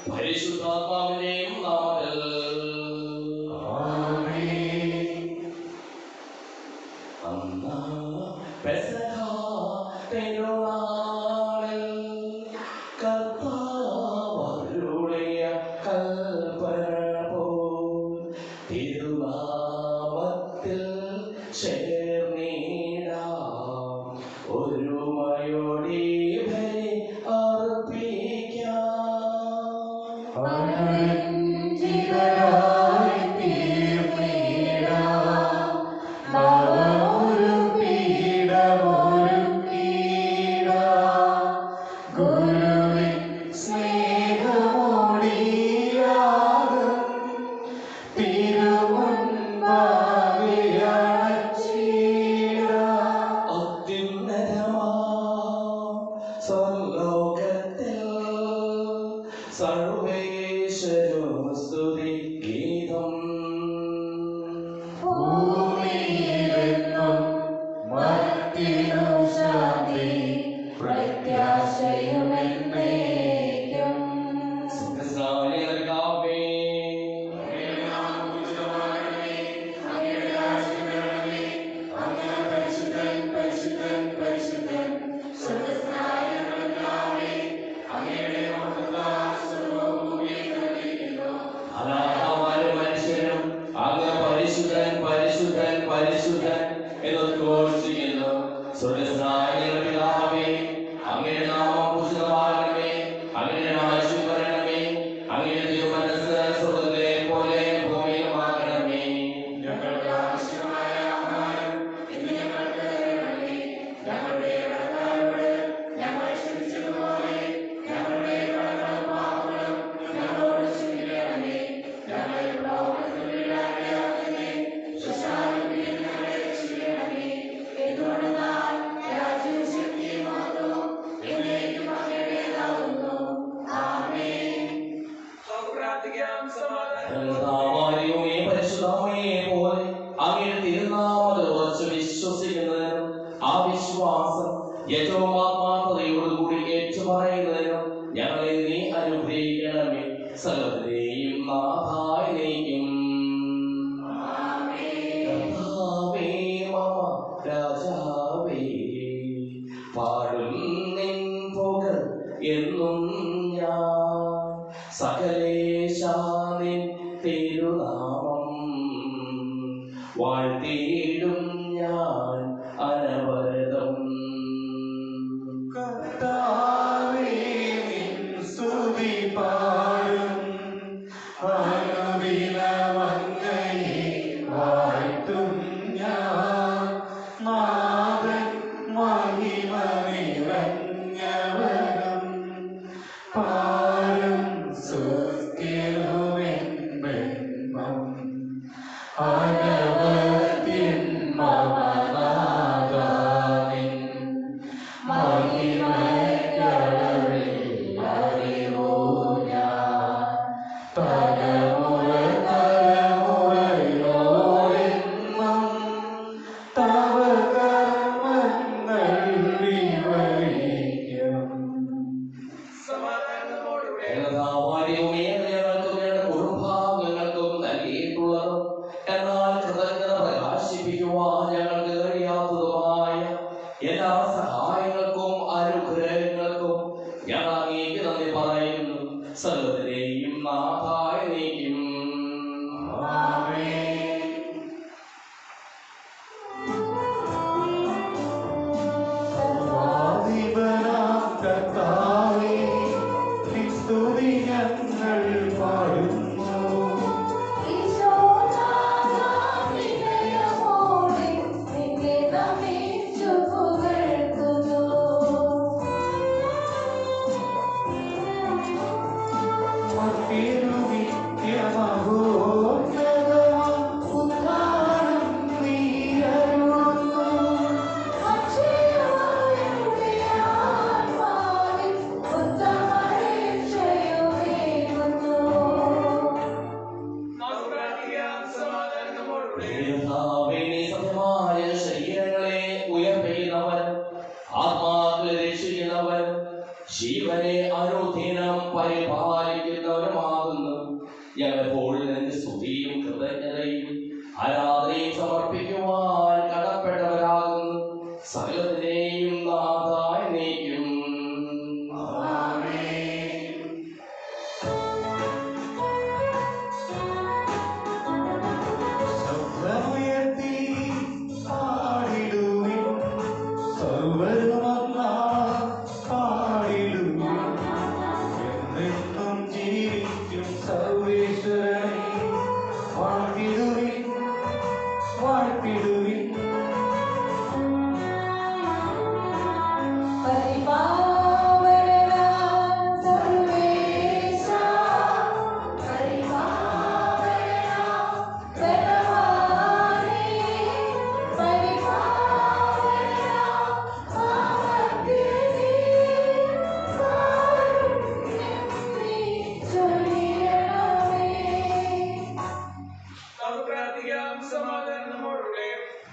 പരിശുദ്ധാത്മാവിന്റെയും നാമത്തിൽ അന്നാ പെസഹ തിരുനാളിൽ കർത്താവരുളിയ കൽപ്പന പോൽ തിരുനാമത്തിൽ ചേർന്നിടാം ഒരുമയോടെ ബലി അർപ്പിക്കാം. സ്വർലോകത്തിൽ സർവേശ്വരും സ്തുതി ഗീതം ഭൂമിയിലെന്നും മർത്യനു ശാന്തി പ്രത്യാശയുമെന്നേക്കും. സ്വർഗ്ഗസ്ഥനായ മനുഷ്യരും അങ്ങ് പരിശുദ്ധൻ പരിശുദ്ധൻ പരിശുദ്ധൻ എന്ന് ഘോഷിക്കുന്നു. സ്വർഗ്ഗസ്ഥനായ പിതാവേ, അങ്ങയുടെ നാമം പൂജിതമാകണമേ, അങ്ങയുടെ രാജ്യം വരണമേ, അങ്ങയുടെ തിരുമനസ്സ് സ്വർഗ്ഗത്തിലെ പോലെ ഭൂമിയിലുമാകണമേ. ഞങ്ങൾക്ക് ആവശ്യമായ ആഹാരം ഇന്ന് ഞങ്ങൾക്ക് തരണമേ. ഞങ്ങളുടെ കടക്കാരോട് ഞങ്ങൾ ക്ഷമിച്ചതുപോലെ ഞങ്ങളുടെ കടങ്ങളും പാപങ്ങളും ഞങ്ങളോട് ക്ഷമിക്കണമേ. ഞങ്ങളെ പ്രലോഭനത്തിൽ വീഴാനിടയാക്കരുതേ. ദുഷ്ടാരൂപിയിൽ ഞങ്ങളെ രക്ഷിക്കണമേ. എന്തുകൊണ്ടെന്നാൽ രാജ്യവും ശക്തിയും മഹത്വവും എന്നേക്കും അങ്ങയുടേതാകുന്നു. ആമേൻ. കർത്താവായ പരിശുദ്ധമേ പോലെ അങ്ങയുടെ തിരുനാമത്തിൽ ഉറച്ചു വിശ്വസിക്കുന്നതിനും ആ വിശ്വാസം ഏറ്റവും ആത്മാർത്ഥതയോടുകൂടി ഏറ്റുപറയുന്നതിനും ഞങ്ങളെ നീ അനുഗ്രഹിക്കണമേ. സകലത്തെയും നാഥായി നയിക്കും. കർത്താവേ മമ രാജാവേ, പാടും നിൻ പുകഴ് എന്നും ഞാൻ. സകലേശാനിൻ തിരുനാമം വാഴ്ത്തിയിടും ഞാൻ അനവരതം. കർത്താവേ, നിൻ സ്തുതി പാടും. അനുദിനം അങ്ങയെ വാഴ്ത്തും ഞാൻ. നാഥൻ മഹിമ നിറഞ്ഞവനും പാടും സ്തുതി ജീവനെ അനുദിനം പരിപാലിക്കുന്നവരുമാകുന്നു. ഞങ്ങൾ നിന്റെ സ്തുതിയും കൃതജ്ഞതയും ആരാധനയും സമർപ്പിക്കുവാൻ കടപ്പെട്ടവരാകുന്നു. സകലത്തിനെയും നാഥായി നീക്കും.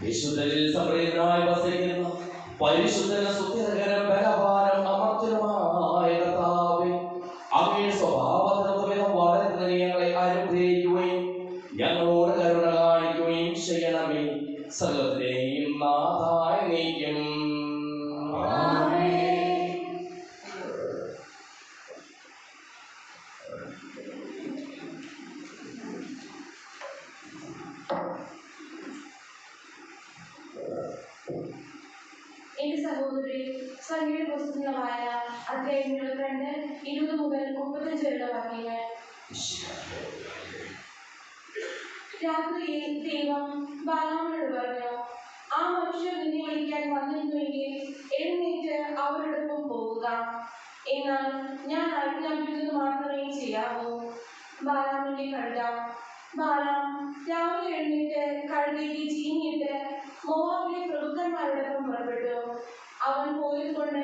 വിശുദ്ധരിൽ സമൃദ്ധനായി വസിക്കുന്ന പരിശുദ്ധന സുഖകരം ബലവാനും അമർത്യനുമായ കർത്താവേ, അങ്ങയുടെ സ്വഭാവതത്വം വളർന്ന ഞങ്ങളെ അനുഗ്രഹിക്കുകയും ഞങ്ങളോട് കരുണ കാണിക്കുകയും ചെയ്യണമേ. സകലത്തിനെയും നാഥായി നീക്കും. എന്റെ സഹോദരി, സംഗീത പുസ്തകമായ അധ്യായം 22, 20 മുതൽ 35 വരെയുള്ള വാക്യങ്ങൾ. രാത്രിയിൽ ദൈവം ബാലാമിനോട് പറഞ്ഞു, ആ മനുഷ്യർ നിന്നെ വിളിക്കാൻ വന്നിരുന്നുവെങ്കിൽ എഴുന്നേറ്റ് അവരോടൊപ്പം പോകുക. എന്നാൽ ഞാൻ ആജ്ഞാപിക്കുന്നത് മാത്രമേ ചെയ്യാവൂ. ബാലാമിന്റെ കഴുത. ബാലാം രാവിലെ എഴുന്നേറ്റ് കഴുതയ്ക്ക് ചീനിയിട്ട് മോവാബിലെ പ്രഭുക്കന്മാരോടൊപ്പം പുറപ്പെട്ടു. അവൻ പോയതുകൊണ്ട്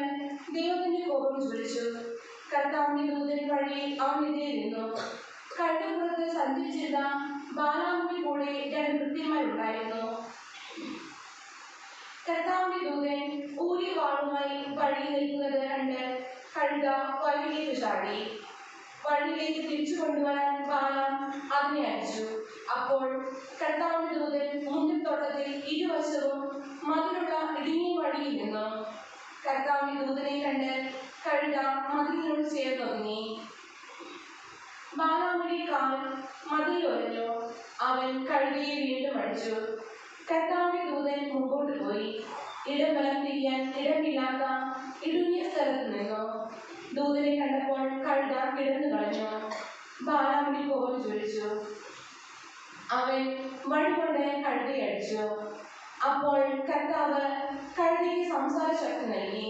ദൈവത്തിന്റെ കോപം ജ്വലിച്ചു. കർത്താവിന്റെ ദൂതൻ വഴിയിൽ അവനെതിരെ നിന്നു. കഴുതപ്പുറത്ത് സഞ്ചരിച്ചിരുന്ന ബാലാമിന്റെ കൂടെ 2 ഭൃത്യന്മാരുണ്ടായിരുന്നു. കർത്താവിന്റെ ദൂതൻ ഊരിയ വാളുമായി വഴിയിൽ നിൽക്കുന്നത് കണ്ട് കഴുത വഴിയിലേക്ക് ചാടി. വഴിയിലേക്ക് തിരിച്ചു കൊണ്ടുവരാൻ ബാലാം അതിനെ അയച്ചു. അപ്പോൾ കർത്താവിന്റെ ദൂതൻ മുന്തിരിത്തോട്ടത്തിൽ ഇരുവശവും മതിലുള്ള ഇടുങ്ങിയ വഴിയിൽ നിന്നു. കർത്താവിന്റെ ദൂതനെ കണ്ട് കഴുത മതിലിനോട് ചേർന്നൊതുങ്ങി. ബാലാമിന്റെ കാൽ മതിലൊരഞ്ഞു. അവൻ കഴുതയെ വീണ്ടും അടിച്ചു. കർത്താവിന്റെ ദൂതൻ മുമ്പോട്ട് പോയി ഇടം വലം തിരിയാൻ ഇടമില്ലാത്ത ഇടുങ്ങിയ സ്ഥലത്ത് നിന്നു. ദൂതനെ കണ്ടപ്പോൾ കഴുത കിടന്നു കളഞ്ഞു. ബാലാമിന്റെ കോപം ജ്വലിച്ചു. അവൻ വഴികൊണ്ട് കഴുതയെ അടിച്ചു. അപ്പോൾ കർത്താവ് കഴുതയ്ക്ക് സംസാര ശക്തി നൽകി.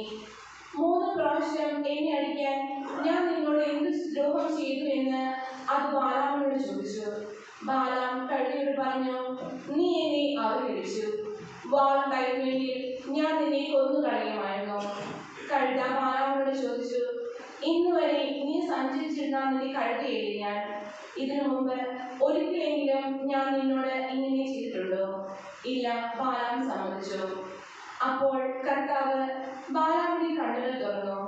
3 പ്രാവശ്യം എന്നെ അടിക്കാൻ ഞാൻ നിന്നോട് എന്ത് ദ്രോഹം ചെയ്തു എന്ന് അത് ബാലാമിനോട് ചോദിച്ചു. ബാലാം കഴുതയോട് പറഞ്ഞു, നീ എന്നെ അവഹേളിച്ചു. വാളുണ്ടായിരുന്നെങ്കിൽ ഞാൻ നിന്നെ കൊന്നു കളയുമായിരുന്നു. കഴുത ബാലാമിനോട് ചോദിച്ചു, ഇന്ന് വരെ നീ സഞ്ചരിച്ചിരുന്ന നിന്റെ കഴുതയില്ലേ ഞാൻ? ഇതിനു മുമ്പ് ഒരിക്കലെങ്കിലും ഞാൻ നിന്നോട് ഇങ്ങനെ ചെയ്തിട്ടുണ്ടോ? ഇല്ല, ബാലാം സമ്മതിച്ചു. അപ്പോൾ കർത്താവ് ബാലാമിന്റെ കണ്ണുകൾ തുറന്നു.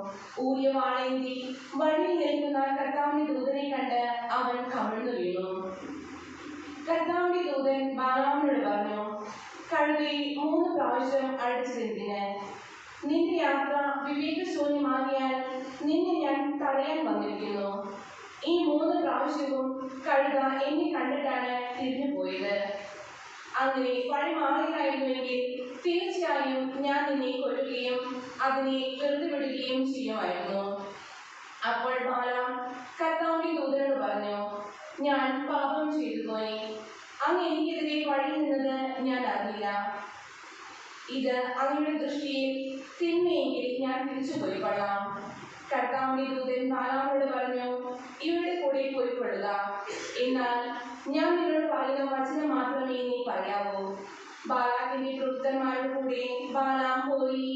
ഊരിയ വാളേന്തി വഴിയിൽ നിൽക്കുന്ന കർത്താവിന്റെ ദൂതനെ കണ്ട് അവൻ കമിഴ്ന്നു വീണു. കർത്താവിന്റെ ദൂതൻ ബാലാമിനോട് പറഞ്ഞു, കഴുതയെ 3 പ്രാവശ്യം അടിച്ചതെന്തിന്? നിന്റെ യാത്ര വിവേകശൂന്യമാകിയാൽ നിന്നെ ഞാൻ തടയാൻ വന്നിരിക്കുന്നു. ഈ 3 പ്രാവശ്യവും കഴുത എന്നെ കണ്ടിട്ടാണ് തിരിഞ്ഞു പോയത്. അങ്ങനെ വഴി മാറിയില്ലായിരുന്നുവെങ്കിൽ തീർച്ചയായും ഞാൻ നിന്നെ കൊല്ലുകയും അതിനെ വെറുതെ വിടുകയും ചെയ്യുമായിരുന്നു. അപ്പോൾ ബാലാം കർത്താവിന്റെ ദൂതനോട് പറഞ്ഞു, ഞാൻ പാപം ചെയ്തു പോയി. അങ്ങ് എനിക്കെതിരെ വഴി നിന്നത് ഞാൻ അറിയില്ല. ഇത് അങ്ങയുടെ ദൃഷ്ടിയിൽ തിന്മയെങ്കിൽ ഞാൻ തിരിച്ചു പോയിക്കൊള്ളാം. കർത്താവിന്റെ ദൂതൻ ബാലാമിനോട് പറഞ്ഞു, ഇവരുടെ കൂടെ പോയിക്കൊള്ളുക. എന്നാൽ ഞാൻ നിന്നോട് പറയുന്ന വചനം മാത്രമേ നീ പറയാവൂ. ബാലാക്കിന്റെ പ്രഭുക്കന്മാരുടെ കൂടെ ബാലാം പോയി.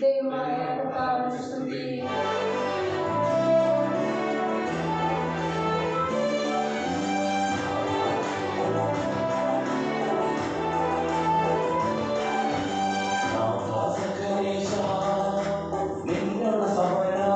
ദൈവമായ കർത്താവിനെ സ്തുതി. നിന്നോട് സമരാ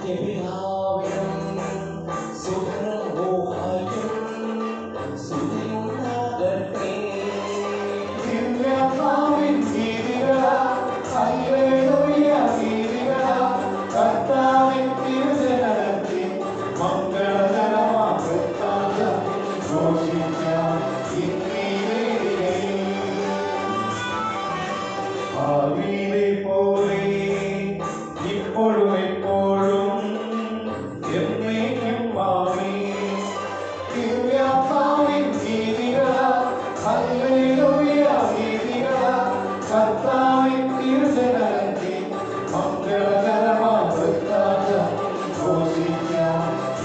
നിത്യപിതാവിനും സുതനമോഹായ്ക്കും സ്തുതിയുണ്ടാകട്ടെ. ദിവ്യാത്മാവിൻ ഗീതികളാൽ ഹല്ലേലൂയ ഗീതികളാൽ കർത്താവിൻ തിരുജനത്തിൽ മംഗളകരമാം വൃത്താന്തം ഘോഷിക്കാം ഇന്നീ വേദികയിൽ. ഭാവിയിലെ പോലെ ഇപ്പോഴും എപ്പോഴും എന്നേക്കും ആമേൻ. ദിവ്യാത്മാവിൻ ഗീതികളാൽ ഹല്ലേലൂയ ഗീതികളാൽ കർത്താവിൻ തിരുജനത്തിൽ മംഗളകരമാം വൃത്താന്തം ഘോഷിക്കാം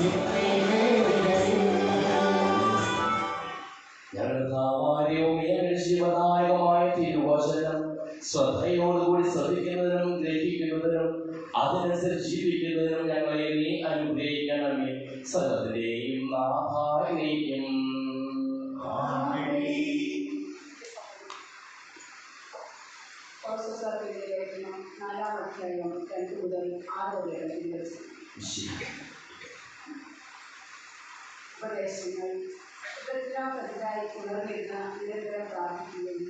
ഇന്നീ വേദികയിൽ. ജീവദായകമായ തിരുവചനം ശ്രദ്ധയോടുകൂടി ശ്രദ്ധിക്കുന്നതിനും ഗ്രഹിക്കുന്നതിനും അതിനനുസരിച്ച് ജീവിക്കുന്നതിനും ഞങ്ങളെ നീ അനുഗ്രഹിക്കണമേ. സകലത്തിന്റെയും നാഥായിലേക്കും നാലാം അധ്യായം 2 മുതൽ 6 വരെ ഉപദേശങ്ങൾ പ്രതിരായി ഉണർന്നിരുന്ന നിരന്തരം പ്രാർത്ഥിക്കുകയും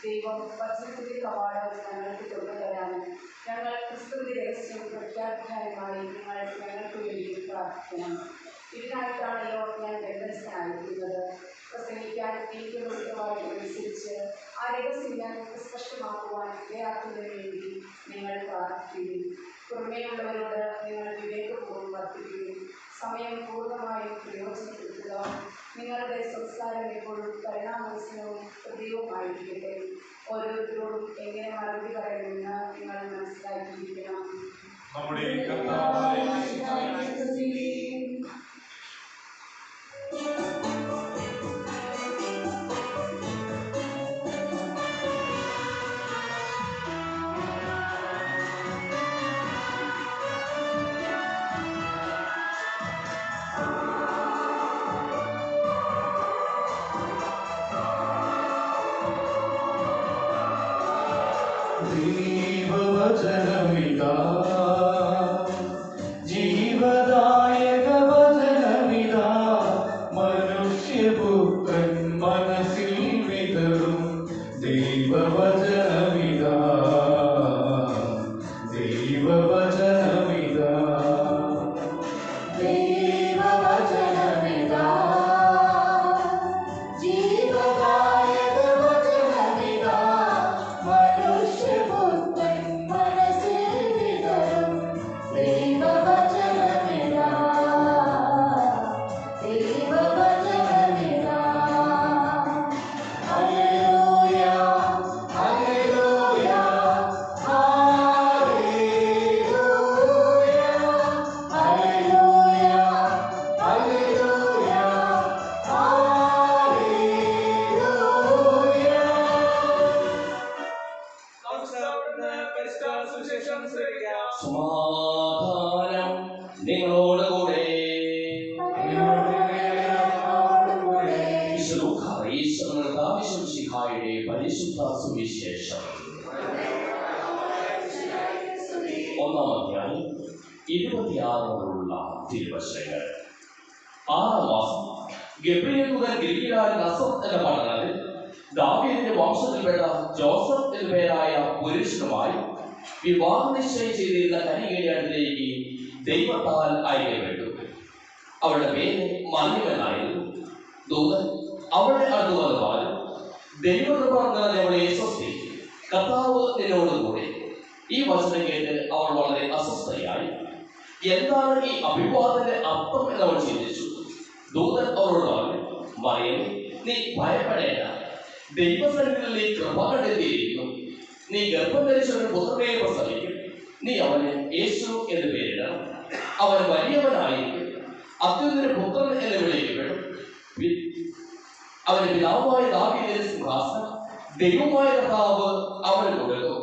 ദൈവം വചനത്തിന്റെ കവാടം ഞങ്ങൾക്ക് തുറന്നു തരാനും ഞങ്ങൾ ക്രിസ്തുവിന്റെ രഹസ്യം പ്രഖ്യാപിക്കാനുമായി നിങ്ങൾ ഞങ്ങൾക്ക് വേണ്ടി പ്രാർത്ഥിക്കണം. ഇതിനായിട്ടാണല്ലോ ഞാൻ ബന്ധനസ്ഥനായിരിക്കുന്നത്. പ്രസംഗിക്കാൻ എനിക്ക് അനുസരിച്ച് ആ രഹസ്യം ഞാൻ സ്പഷ്ടമാക്കുവാൻ ഇടയാക്കുന്നതിന് വേണ്ടി നിങ്ങൾ പ്രാർത്ഥിക്കുകയും പുറമേയുള്ളവരോട് നിങ്ങൾ വിവേകപൂർവ്വം വർദ്ധിക്കുകയും സമയം പൂർണ്ണമായും പ്രയോജനപ്പെടുത്തുക. നിങ്ങളുടെ സംസ്കാരം എപ്പോഴും പരിണാമവസനവും ഹൃദയവുമായിരിക്കട്ടെ. ഓരോരുത്തരോടും എങ്ങനെ മറുപടി പറയണമെന്ന് നിങ്ങൾ മനസ്സിലാക്കിയിരിക്കണം. നമ്മുടെ കർത്താവായ ദൈവവചനമിതാ ജീവദായക വചനമിതാ മനുഷ്യപുത്രൻ മനസ്സിൽ വിതറും ദൈവവചനമിതാ ദൈവവചനമിതാ ദൈവവചനമിതാ ജീവദായക വചനമിതാ മനുഷ്യപുത്രൻ മനസ്സിൽ വിതറും ദൈവവചനമിതാ ദൈവവചനമിതാ. Hallelujah hallelujah hallelujah hallelujah hallelujah hallelujah. സമാധാനം നിങ്ങളോടുകൂടെ. പരിശുദ്ധ സുവിശേഷം 1-ാം അധ്യായം 26 മുതലുള്ള തിരുവചനങ്ങൾ. 6-ാം മാസം ഗബ്രിയേൽ ദൂതൻ ഗലീലയിലെ നസറത്ത് എന്ന പട്ടണത്തിൽ ദാവീദിന്റെ വംശത്തിൽപ്പെട്ട ജോസഫ് എന്നു പേരായ പുരുഷനുമായി വിവാഹ നിശ്ചയം ചെയ്തിരുന്ന കന്യകയുടെ അടുത്തേക്ക് ദൈവത്താൽ അയക്കപ്പെട്ടു. അവളുടെ പേര് മറിയമെന്നായിരുന്നു. ദൂതൻ അവളുടെ അടുത്ത് വന്ന് പറഞ്ഞു, ദൈവകൃപ നിറഞ്ഞവളെ സ്വസ്തി, കർത്താവ് നിന്നോടുകൂടെ. ഈ വചനം കേട്ട് അവൾ വളരെ അസ്വസ്ഥയായി. എന്താണ് ഈ അഭിവാദത്തിന്റെ അർത്ഥം എന്നവൾ ചിന്തിച്ചു. ദൂതൻ അവളോട് പറഞ്ഞു, മറിയമേ, നീ ഭയപ്പെടേണ്ട, ദൈവസന്നിധിയിൽ നീ കൃപ കണ്ടെത്തിയിരിക്കുന്നു. നീ ഗർഭം ധരിച്ചവന് പുത്രനെ പ്രസവിക്കും. നീ അവന് യേശു എന്ന് പേരിടണം. അവൻ വലിയവനായിരിക്കും, അത്യുന്നത പുത്രൻ എന്ന് വിളിക്കപ്പെടും. അവന് പിതാവായ ദാവീദിന്റെ സിംഹാസനം ദൈവമായ കർത്താവ് അവന് കൊടുക്കും.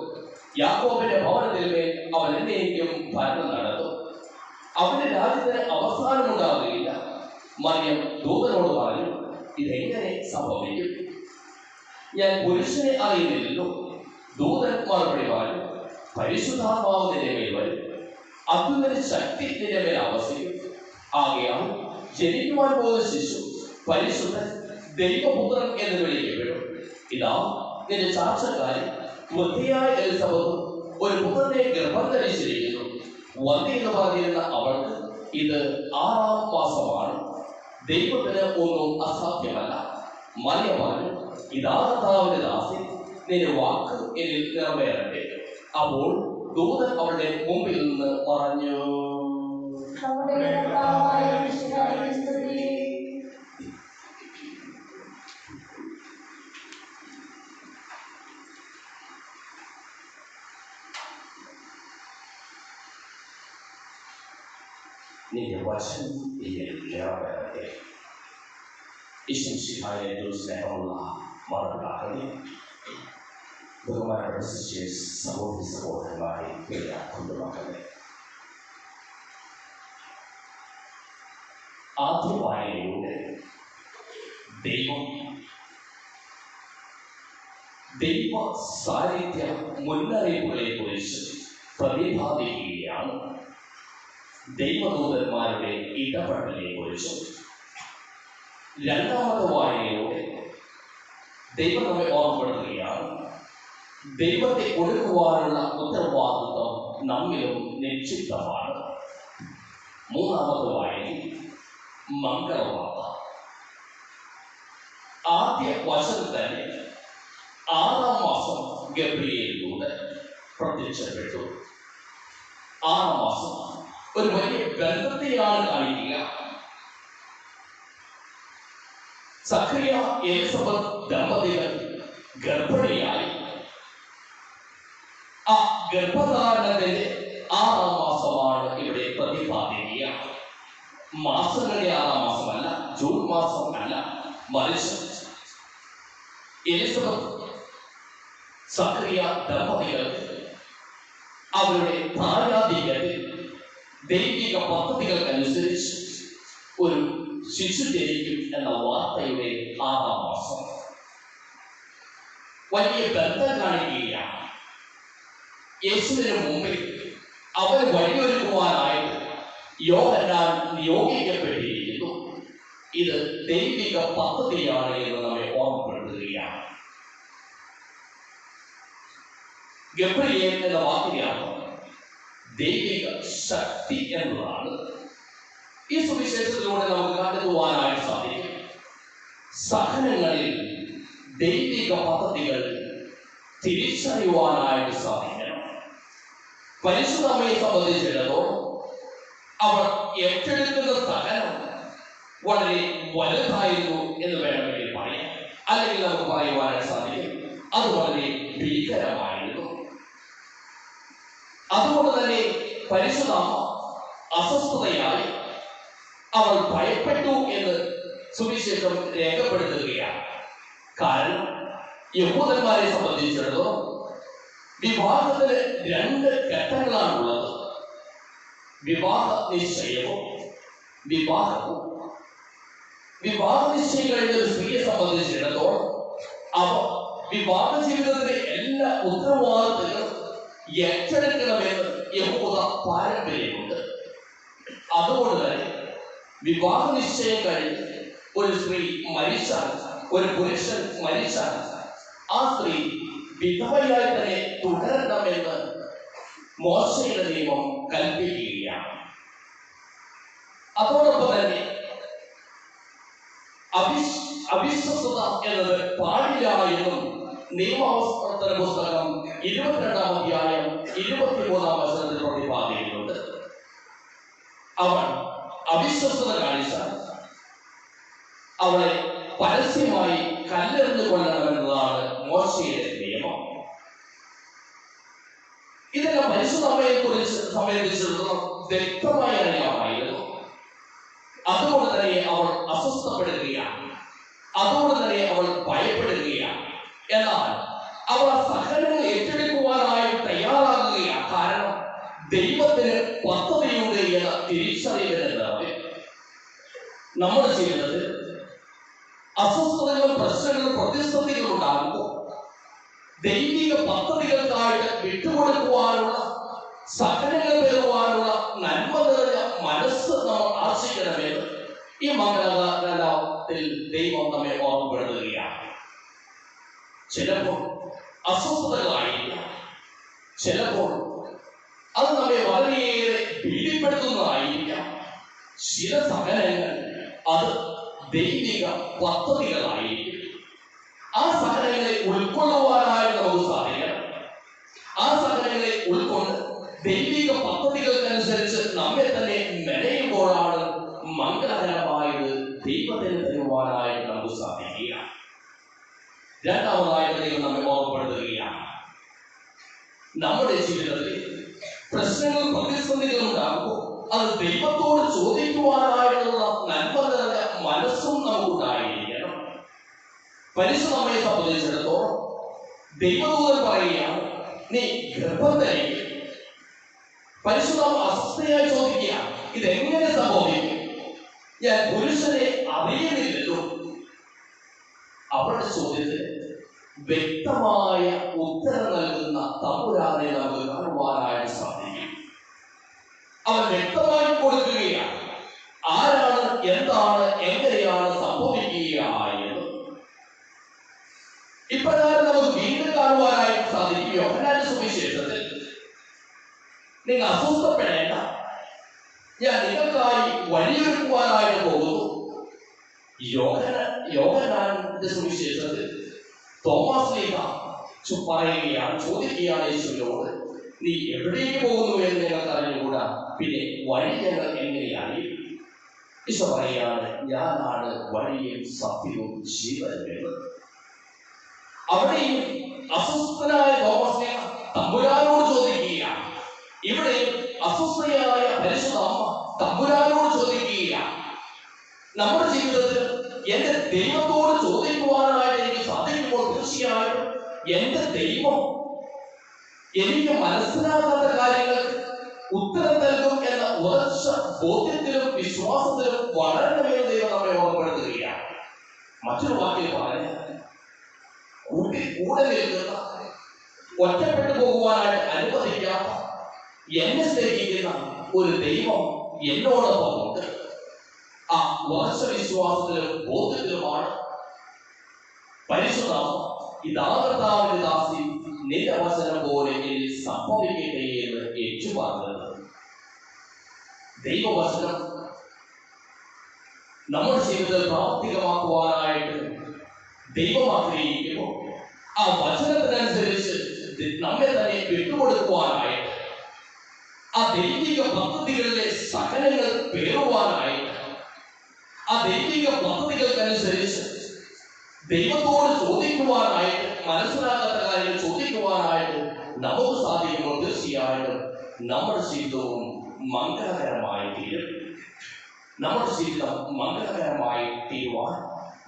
യാക്കോബിന്റെ ഭവനത്തിന്മേൽ അവൻ എന്നേക്കും ഭരണം നടത്തും. അവന്റെ രാജ്യത്തിന് അവസാനമുണ്ടാകുകയില്ല. മറിയം ദൂതനോട് പറഞ്ഞു, ഇതെങ്ങനെ സംഭവിക്കും? ഞാൻ പുരുഷനെ അറിയുന്നില്ലല്ലോ. ദൂതൻ മറുപടി പറഞ്ഞു, പരിശുദ്ധാത്മാവ് നിന്റെ മേൽ വരും. അത്യുന്നത ശക്തി നിന്റെ മേൽ ആവസിക്കും. ആകയാൽ ജനിക്കുവാൻ പോകുന്ന ശിശു പരിശുദ്ധൻ ദൈവപുത്രൻ എന്ന് വിളിക്കപ്പെടും. ഇതാ നിന്റെ ചാർച്ചക്കാരി വൃത്തിയായ എലിസബത്ത് ഒരു പുത്രനെ ഗർഭം ധരിച്ചിരിക്കുന്നു. വന്ധ്യ എന്ന് പറഞ്ഞിരുന്ന അവൾക്ക് ഇത് 6-ാം മാസമാണ്. ദൈവത്തിന് ഒന്നും അസാധ്യമല്ല. മറിയം പറഞ്ഞു, ഇതാ കർത്താവിന്റെ ദാസി, നിന്റെ വാക്ക് എന്നിൽ നിറവേറട്ടെ. അപ്പോൾ ദൂതൻ അവളുടെ മുമ്പിൽ നിന്ന് പറഞ്ഞു. നിന്റെ വചനം എന്നിൽ നിറവേറട്ടെ. ഈശ്വരമായ സ്നേഹമുള്ള മാതാപിതാക്കളെ, ബഹുമാനപ്പെട്ട സിസ്റ്റേഴ്സ്, സഹോദരി സഹോദരന്മാരെ, പ്രിയ കുടുംബമക്കളെ, ആദ്യ വായനയിലൂടെ ദൈവ സാന്നിധ്യ മുന്നറിയിപ്പുകളെ കുറിച്ച് പ്രതിപാദിക്കുകയാണ്. ദൈവദൂതന്മാരുടെ ഇടപെടലിനെ കുറിച്ചും രണ്ടാമത്തെ വായനയിലൂടെ ദൈവം നമ്മെ ഓർമ്മപ്പെടുത്തുകയാണ്. ദൈവത്തെ കൊടുക്കുവാനുള്ള ഉത്തരവാദിത്വം നമ്മിലും നിക്ഷിപ്തമാണ്. മൂന്നാമത്തെ വായനയിൽ മംഗളവാർത്ത. ആദ്യ വശത്തിൽ തന്നെ 6-ാം മാസം ഗബ്രിയേലിലൂടെ പ്രത്യക്ഷപ്പെട്ടു. 6-ാം മാസം ഒരു വലിയ ബന്ധത്തെയാണ് കാണിക്കുക. സഖറിയ എലിസബത്ത് ദമ്പതികൾ ഗർഭിണിയായി. ആ ഗർഭധാരണത്തിന്റെ 6-ാം മാസമാണ് ഇവിടെ പ്രതിപാദിക്കുക. മാസങ്ങളുടെ 6-ാം മാസമല്ല, ജൂൺ മാസം അല്ല, മറിച്ച് എലിസബത്ത് സഖറിയ ദമ്പതികൾ അവരുടെ താരാധികത്തിൽ ദൈവിക പദ്ധതികൾക്കനുസരിച്ച് ഒരു ശിശു ജനിക്കും എന്ന വാർത്തയുടെ 6-ാം മാസം വലിയ ബന്ധം കാണിക്കുകയാണ്. യേശുവിന് മുമ്പിൽ അവർ വഴിയൊരുക്കുവാനായിട്ട് യോഹന്നാൻ നിയോഗിക്കപ്പെട്ടിരിക്കുന്നു. ഇത് ദൈവിക പദ്ധതിയാണ് എന്ന് നമ്മെ ഓർമ്മപ്പെടുത്തുകയാണ്. ഗബ്രിയേൽ എന്ന വാക്കിന്റെ അർത്ഥം ദൈവിക ശക്തി എന്നതാണ്. ഈ സുവിശേഷത്തിലൂടെ നമുക്ക് കണ്ടെത്തുവാനായിട്ട് സാധിക്കും. സഹനങ്ങളിൽ ദൈവിക പദ്ധതികൾ തിരിച്ചറിയുവാനായിട്ട് സാധിക്കണം. പരിശുദ്ധമ്മയെ സംബന്ധിച്ചിടത്തോളം അവർ ഏറ്റെടുക്കുന്ന സഹനം വളരെ വലുതായിരുന്നു എന്ന് വേണമെങ്കിൽ പറയാം. അല്ലെങ്കിൽ നമുക്ക് പറയുവാനായിട്ട് സാധിക്കും അത് വളരെ ഭീകരമായിരുന്നു. അതുകൊണ്ട് തന്നെ പരിശുദ്ധമ്മ അസ്വസ്ഥതയായി അവൾ ഭയപ്പെട്ടു എന്ന് സുവിശേഷം രേഖപ്പെടുത്തുകയാണ്. കാരണം യഹൂദന്മാരെ സംബന്ധിച്ചിടത്തോളം വിവാഹത്തിന് 2 ഘട്ടങ്ങളാണുള്ളത്. വിവാഹ നിശ്ചയവും വിവാഹവും. വിവാഹ നിശ്ചയം കഴിഞ്ഞ ഒരു സ്ത്രീയെ സംബന്ധിച്ചിടത്തോളം അവ വിവാഹ ജീവിതത്തിലെ എല്ലാ ഉത്തരവാദിത്തങ്ങളും ഏറ്റെടുക്കണമെന്ന് യഹൂദ പാരമ്പര്യമുണ്ട്. അതുകൊണ്ട് തന്നെ വിവാഹ നിശ്ചയം കഴിഞ്ഞ് ഒരു സ്ത്രീ മരിച്ചാൽ, ഒരു പുരുഷൻ മരിച്ചാൽ ആ സ്ത്രീ വിധവയായി തന്നെ തുടരണമെന്ന് മോശയുടെ നിയമം കൽപ്പിക്കുകയാണ്. അതോടൊപ്പം തന്നെ അവിശ്വസ്തത എന്നത് പാടില്ല എന്നും നിയമാവർത്തന പുസ്തകം 22-ാം അധ്യായം 23-ാം വചനത്തിൽ പ്രതിപാദിക്കുന്നുണ്ട്. അവൾ അവിശ്വസ്തത കാണിച്ചാൽ അവളെ പരസ്യമായി കല്ലെറിഞ്ഞു കൊല്ലണമെന്നതാണ് മോശയുടെ നിയമം. ഇതെല്ലാം പരിശുദ്ധമ്മയെ കുറിച്ച് സംബന്ധിച്ചിടത്തോളം വ്യക്തമായി അറിയാമായിരുന്നു. അതുകൊണ്ട് തന്നെ അവൾ അസ്വസ്ഥപ്പെടുകയാണ്. അതുകൊണ്ട് തന്നെ അവൾ ഭയപ്പെടുകയാണ്. എന്നാൽ അവൾ ആ സഹനങ്ങൾ ഏറ്റെടുക്കുവാനായി തയ്യാറാകുകയാണ്. കാരണം ദൈവത്തിന് പദ്ധതിയുണ്ട് എന്ന തിരിച്ചറിയുന്നത് നമ്മുടെ ജീവിതത്തിൽ അസ്വസ്ഥതകളും പ്രശ്നങ്ങളും പ്രതിസന്ധികളും ഉണ്ടാകുമ്പോൾ ദൈവിക പദ്ധതികൾക്കായിട്ട് വിട്ടുകൊടുക്കുവാനുള്ള, സഹനങ്ങൾ പെറുവാനുള്ള ഈ മംഗളകാലത്തിൽ ദൈവം നമ്മെ ഓർമ്മപ്പെടുത്തുകയാണ്. ചിലപ്പോൾ അസ്വസ്ഥതകളായിരിക്കാം, ചിലപ്പോൾ അത് നമ്മെ വളരെയേറെ ഭീതിപ്പെടുത്തുന്നതായിരിക്കാം. ചില സഹനങ്ങൾ അത് ദൈവിക പദ്ധതികളായിരിക്കും. ആ സഹനങ്ങളെ ഉൾക്കൊള്ളുവാനായി നമുക്ക് സാധിക്കണം. ആ സഹനങ്ങളെ ഉൾക്കൊണ്ട് ദൈവിക പദ്ധതികൾക്കനുസരിച്ച് നമ്മെ തന്നെ മെനയുമ്പോഴാണ് മംഗളകരമായത് ദൈവത്തിന് തരുവാനായിട്ട് നമുക്ക് സാധിക്കുക. രണ്ടാമതായിട്ട് ദൈവം നമ്മെ ഓർമ്മപ്പെടുത്തുകയാണ്, നമ്മുടെ ജീവിതത്തിൽ പ്രശ്നങ്ങൾ പ്രതിസന്ധികൾ ഉണ്ടാകുമ്പോൾ അത് ദൈവത്തോട് ചോദിക്കുവാനായിട്ടുള്ള നന്മ നിറഞ്ഞ മനസ്സും നമുക്കുണ്ടായിരിക്കണം. പരിശുദ്ധ നമ്മെ സംബന്ധിച്ചിടത്തോളം ദൈവദൂതൻ പറയുകയാണ്, നീ ഗർഭം ധരിക്കും. പരിശുദ്ധ അസ്വസ്ഥയായി ചോദിക്കുക, ഇതെങ്ങനെ സംഭവിക്കും? ഞാൻ പുരുഷനെ അറിയുന്നില്ലല്ലോ. അവരുടെ ചോദ്യത്തിന് വ്യക്തമായ ഉത്തരം നൽകുന്ന തമ്പുരാനെ നമുക്ക് കാണുവാനായിട്ട് സാധിക്കും. അവൻ വ്യക്തമായി കൊടുക്കുകയാണ് ആരാണ്, എന്താണ്, എങ്ങനെയാണ് സംഭവിക്കുകയെന്ന്. ഇപ്രകാരം നമുക്ക് വീണ്ടും കാണുവാനായിട്ട് സാധിക്കും. യോഹന്നാന്റെ സുവിശേഷത്തിൽ നിങ്ങൾ അസ്വസ്ഥപ്പെടേണ്ട, ഞാൻ നിങ്ങൾക്കായി വഴിയൊരുക്കുവാനായിട്ട് പോകുന്നു. യോഹന്നാന്റെ സുവിശേഷത്തിൽ തോമസ് ലീഹ പറയുകയാണ്, ചോദിക്കുകയാണ് യേശുവിനോട്, നീ എവിടേക്ക് പോകുന്നു എന്ന് ഞങ്ങൾക്ക് അറിഞ്ഞുകൂടാ, പിന്നെ വഴി ഞങ്ങൾ എങ്ങനെയാണ്? ഈശോ പറയുകയാണ്, ഞാനാണ് വഴിയും സത്യവും ജീവനും. അവിടെയും അസ്വസ്ഥനായ തോമസ് ലീഹ തമ്പുരാനോട് ചോദിക്കുകയാണ്. ഇവിടെ അസ്വസ്ഥയായ പരിശുദ്ധ അമ്മ തമ്പുരാനോട് ചോദിക്കുകയാണ്. നമ്മുടെ ജീവിതത്തിൽ എന്റെ ദൈവത്തോട് ചോദിക്കുവാനായിട്ട് എനിക്ക് സാധിക്കുമ്പോൾ തീർച്ചയായും എന്റെ ദൈവം എനിക്ക് മനസ്സിലാകാത്ത കാര്യങ്ങൾക്ക് ഉത്തരം നൽകും എന്ന ഉറച്ച ബോധ്യത്തിലും വിശ്വാസത്തിലും വളരണമെന്ന് ദൈവം നമ്മെ ഓർമ്മപ്പെടുത്തുകയാണ്. മറ്റൊരു വാക്കിൽ പറഞ്ഞാൽ, കൂടെ നിൽക്കുന്ന, ഒറ്റപ്പെട്ടു പോകുവാനായിട്ട് അനുവദിക്കാത്ത, എന്നെ സ്നേഹിക്കുന്ന ഒരു ദൈവം എന്നോടൊപ്പം ഉണ്ട്. ആ ഉറച്ച വിശ്വാസത്തിലും ബോധ്യത്തിലുമാണ് പരിശുദ്ധ ഇതാ കർത്താവിന്റെ ദാസി, നിന്റെ വചനം പോലെ എന്നിൽ സംഭവിക്കട്ടെ എന്ന് ഏറ്റുപാടുന്നത്. ദൈവവചനം നമ്മുടെ ജീവിതത്തിൽ പ്രാവർത്തികമാക്കുവാനായിട്ട് ദൈവം ആഗ്രഹിക്കുമ്പോൾ ആ വചനത്തിനനുസരിച്ച് നമ്മെ തന്നെ വിട്ടുകൊടുക്കുവാനായിട്ട്, ആ ദൈവിക പദ്ധതികളിലെ സകലങ്ങൾ പേറുവാനായിട്ട്, ആ ദൈവിക പദ്ധതികൾക്കനുസരിച്ച് ദൈവത്തോട് ചോദിക്കുവാനായിട്ട്, മനസ്സിലാക്കാത്ത കാര്യങ്ങൾ ചോദിക്കുവാനായിട്ട് നമുക്ക് സാധിക്കുമ്പോൾ തീർച്ചയായിട്ടും നമ്മുടെ ജീവിതവും മംഗളകരമായി തീരും. നമ്മുടെ ജീവിതം മംഗളകരമായി തീരുവാൻ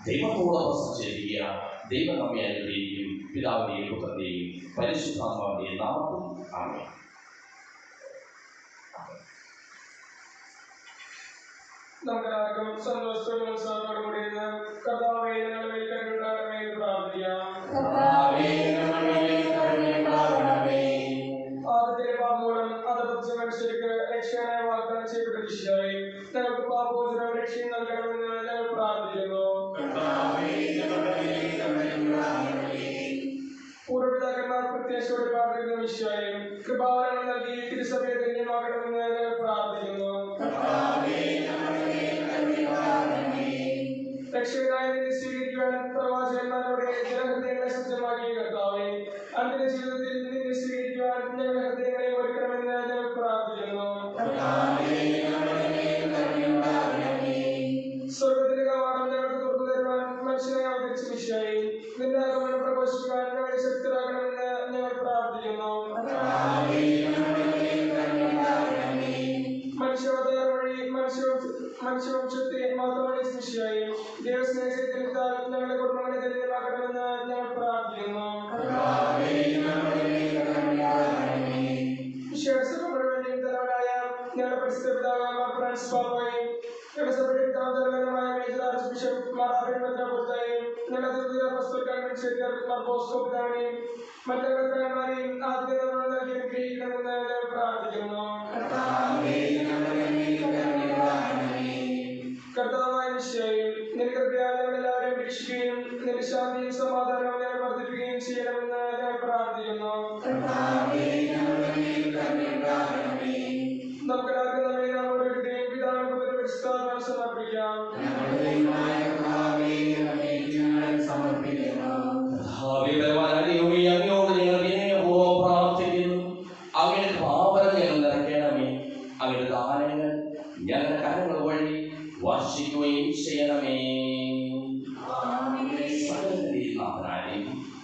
ദൈവത്തോടൊപ്പം സഞ്ചരിക്കുക. ദൈവം നമ്മെ അനുഗ്രഹിക്കും. പിതാവിന്റെയും പുത്രന്റെയും പരിശുദ്ധാത്മാവിന്റെയും നാമത്തിൽ ആമേൻ. നമുക്കെല്ലാവർക്കും സന്തോഷത്തോടും ഉത്സാഹത്തോടും കൂടി കർത്താവേ ഞങ്ങളുടെ മേൽ കരുണയുണ്ടാകണമേ എന്ന് പ്രാർത്ഥിക്കാം. ആദ്യത്തെ പാപമൂലം അധപതിച്ച മനുഷ്യർക്ക് രക്ഷകനായി വാഗ്ദാനം ചെയ്യപ്പെട്ട വിശുദ്ധായി ഞങ്ങൾക്ക് പാപമോചനവും രക്ഷയും നൽകണമെന്ന് ഞങ്ങൾ പ്രാർത്ഥിക്കുന്നു. പൂർവ്വപിതാക്കന്മാർ പ്രത്യാശയോടെ പ്രാർത്ഥിക്കുന്ന വിശുദ്ധായി കൃപാവരങ്ങൾ നൽകി തിരുസഭയെ ധന്യമാക്കണമെന്ന് ഞങ്ങൾ പ്രാർത്ഥിക്കുന്നു. രക്ഷകനായി സ്വീകരിക്കുവാൻ പ്രവാചകന്മാരുടെ ജനഹൃദയങ്ങളെ സജ്ജമാക്കിയ കർത്താവേ, അന്ത്യ ജീവിതത്തിൽ നിന്നെ സ്വീകരിക്കുവാൻ ഞങ്ങളുടെ ഹൃദയങ്ങളെ ഒരുക്കണമെന്ന് ഞങ്ങൾ പ്രാർത്ഥിക്കുന്നു. സ്വർഗത്തിന്റെ കവാടം ഞങ്ങൾക്ക് തുറന്നു തരുവാൻ മനുഷ്യനെ അവതരിച്ച വിഷയായി നിന്റെ ആഗമനം പ്രഘോഷിക്കുവാൻ ഞങ്ങളെ ശക്തരാകണമെന്ന് ഞങ്ങൾ പ്രാർത്ഥിക്കുന്നു. മനുഷ്യാവതാരം വഴി മനുഷ്യവംശത്തെ മാത്രമണിച്ച വിഷയായി ദൈവസ്നേഹത്താൽ ഞങ്ങളുടെ കുടുംബങ്ങളെ ധന്യമാക്കണമെന്ന് ഞങ്ങൾ പ്രാർത്ഥിക്കുന്നു. വിശ്വാസം മുഴുവനെയും തലവനായ ഞങ്ങളുടെ പരിശുദ്ധ പിതാവ് ഫ്രാൻസിസ് പാപ്പായും ഞങ്ങളുടെ സഭയുടെ പിതാവ് തലവനുമായ മേജർ ആർച്ച് ബിഷപ്പ് മാർ അഭിനന്ദനപുരത്തായും ഞങ്ങളുടെ അപ്പോസ്തല കൺവെൻഷൻ മാർ ബോസ്കോ പിതാവിനെയും മറ്റു തലവന്മാരെയും ആദ്യം നമ്മൾ നൽകി അനുഗ്രഹിക്കണമെന്ന് ഞങ്ങൾ പ്രാർത്ഥിക്കുന്നു. കർത്താവായ രക്ഷിക്കുകയും നിന്റെ ശാന്തിയും സമാധാനവും ഞങ്ങൾ വർദ്ധിപ്പിക്കുകയും ചെയ്യണമെന്ന് ഞങ്ങൾ പ്രാർത്ഥിക്കുന്നു. നമുക്കെല്ലാവർക്കും നമ്മെ നാം ഓരോരുത്തരെയും പിതാവിനും പുത്രനും പരിശുദ്ധാത്മാവിനും സമർപ്പിക്കാം. അങ്ങയോട് ഞങ്ങൾ വിനയപൂർവ്വം പ്രാർത്ഥിക്കുന്നു. അങ്ങയുടെ പാപം ഞങ്ങൾ നിറയ്ക്കണമേ. അങ്ങയുടെ ദാനങ്ങൾ ഞങ്ങളുടെ കരങ്ങൾ വഴി വർഷിക്കുകയും ചെയ്യണമേ.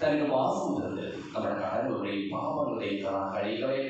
തന്റെ വാസമുതൽ നമ്മുടെ കടങ്ങളുടെയും പാപങ്ങളുടെയും കഴിയുകളെ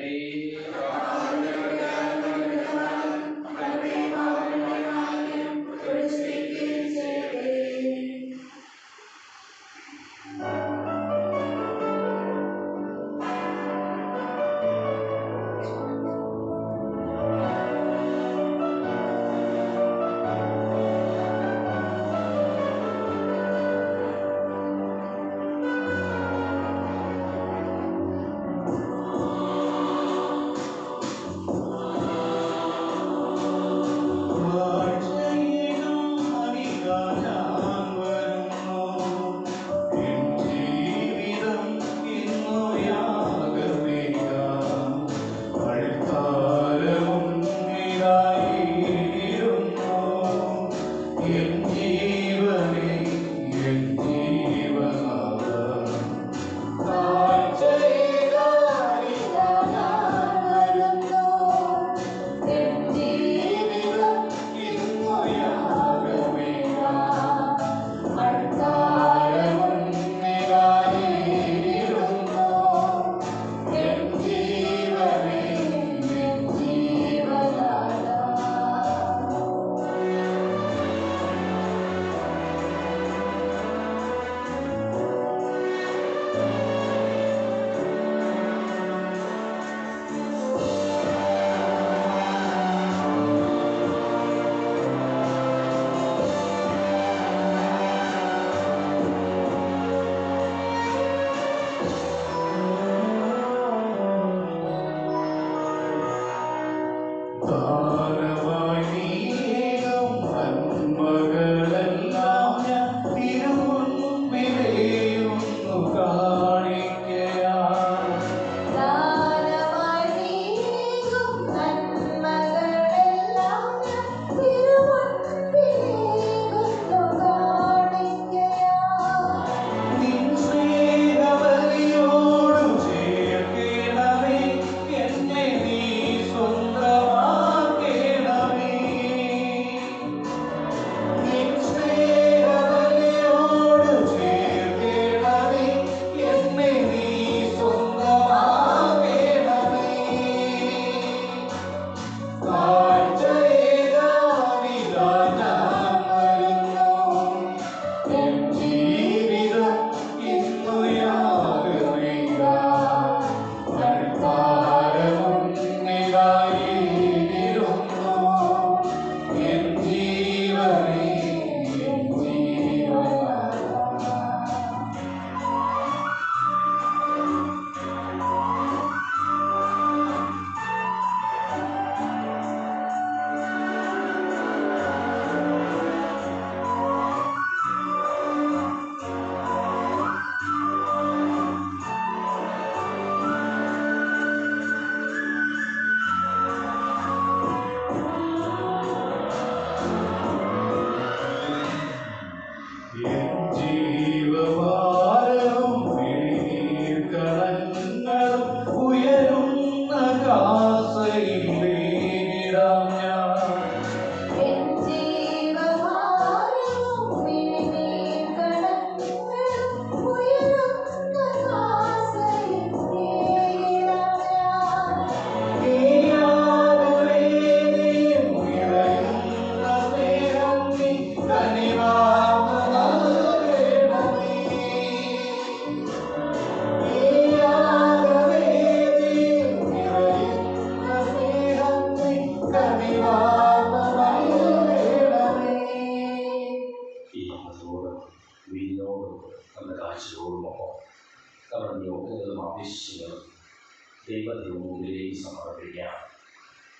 ദൈവത്തിനുള്ളിലേക്ക് സമർപ്പിക്കാം.